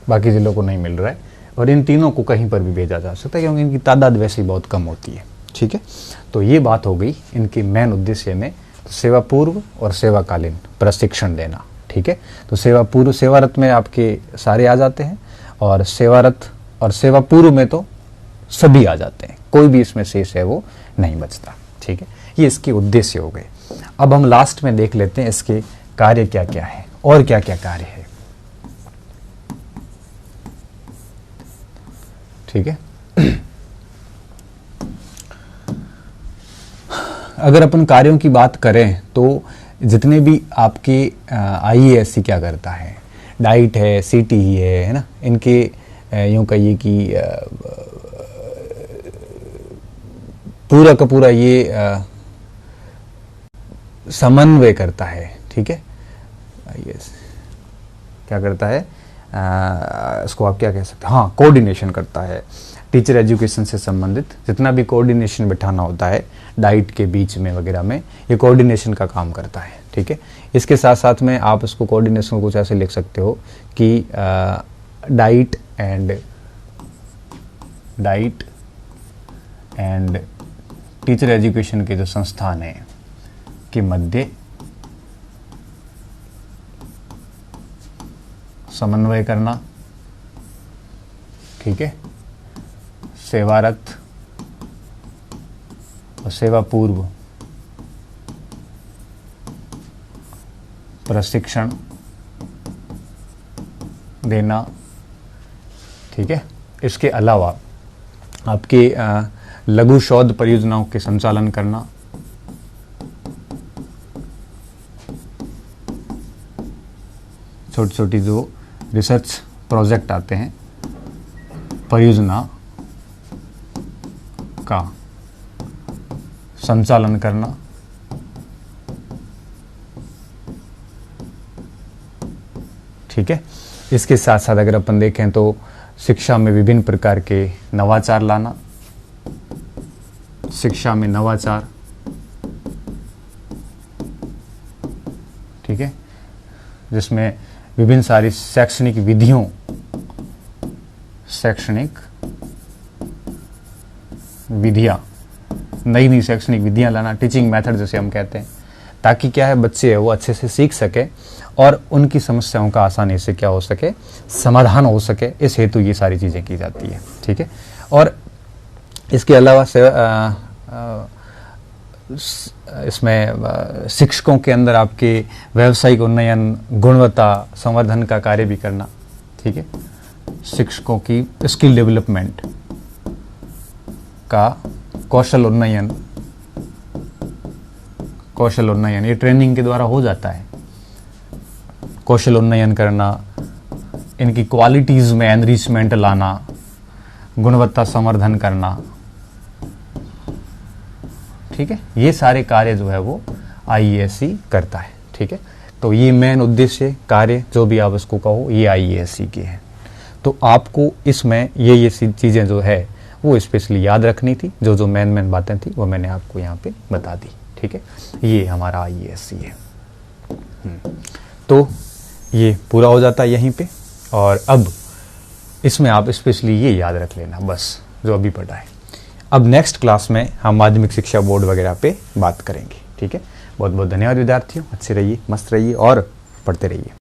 बाकी जिलों को नहीं मिल रहा है, और इन तीनों को कहीं पर भी भेजा जा सकता है क्योंकि इनकी तादाद वैसे ही बहुत कम होती है, ठीक है। तो ये बात हो गई इनके मेन उद्देश्य में, तो सेवा पूर्व और सेवाकालीन प्रशिक्षण देना, ठीक है। तो सेवा पूर्व, सेवारत में आपके सारे आ जाते हैं, और सेवारत और सेवा पूर्व में तो सभी आ जाते हैं, कोई भी इसमें शेष है वो नहीं बचता, ठीक है। ये इसके उद्देश्य हो गए। अब हम लास्ट में देख लेते हैं इसके कार्य क्या क्या है और क्या क्या कार्य है, ठीक है। अगर अपन कार्यों की बात करें तो जितने भी आपके आईएएससी क्या करता है, डाइट है, सीटी है ना, इनके यूं कहिए कि पूरा का पूरा ये समन्वय करता है, ठीक है। यस, क्या करता है, इसको आप क्या कह सकते हैं, हाँ, कोऑर्डिनेशन करता है। टीचर एजुकेशन से संबंधित जितना भी कोऑर्डिनेशन बिठाना होता है डाइट के बीच में वगैरह में, ये कोऑर्डिनेशन का काम करता है, ठीक है। इसके साथ साथ में आप इसको कोऑर्डिनेशन को कुछ ऐसे लिख सकते हो कि डाइट एंड टीचर एजुकेशन के जो संस्थान है के मध्य समन्वय करना, ठीक है। सेवारत और सेवा पूर्व प्रशिक्षण देना, ठीक है। इसके अलावा आपके लघु शोध परियोजनाओं के संचालन करना, छोटी छोटी जो रिसर्च प्रोजेक्ट आते हैं, परियोजना का संचालन करना, ठीक है। इसके साथ साथ अगर अपन देखें तो शिक्षा में विभिन्न प्रकार के नवाचार लाना, शिक्षा में नवाचार, ठीक है, जिसमें विभिन्न सारी शैक्षणिक विधियों, शैक्षणिक विधियां, नई नई शैक्षणिक विधियां लाना, टीचिंग मेथड जैसे हम कहते हैं, ताकि क्या है बच्चे है वो अच्छे से सीख सके और उनकी समस्याओं का आसानी से क्या हो सके, समाधान हो सके। इस हेतु ये सारी चीजें की जाती है, ठीक है। और इसके अलावा इसमें शिक्षकों के अंदर आपके व्यावसायिक उन्नयन, गुणवत्ता संवर्धन का कार्य भी करना, ठीक है। शिक्षकों की स्किल डेवलपमेंट का कौशल उन्नयन ये ट्रेनिंग के द्वारा हो जाता है। कौशल उन्नयन करना, इनकी क्वालिटीज में एनरिचमेंट लाना, गुणवत्ता संवर्धन करना, ठीक है। ये सारे कार्य जो है वो आईईएससी करता है, ठीक है। तो ये मेन उद्देश्य कार्य जो भी आप इसको कहो ये आईईएससी के हैं। तो आपको इसमें ये चीजें जो है वो स्पेशली याद रखनी थी, जो मेन बातें थी वो मैंने आपको यहाँ पे बता दी, ठीक है। ये हमारा आईईएससी है। तो ये पूरा हो जाता है यहीं पे। और अब इसमें आप स्पेशली ये याद रख लेना बस जो अभी पढ़ा है। अब नेक्स्ट क्लास में हम माध्यमिक शिक्षा बोर्ड वगैरह पे बात करेंगे, ठीक है। बहुत बहुत धन्यवाद विद्यार्थियों, अच्छे रहिए, मस्त रहिए और पढ़ते रहिए।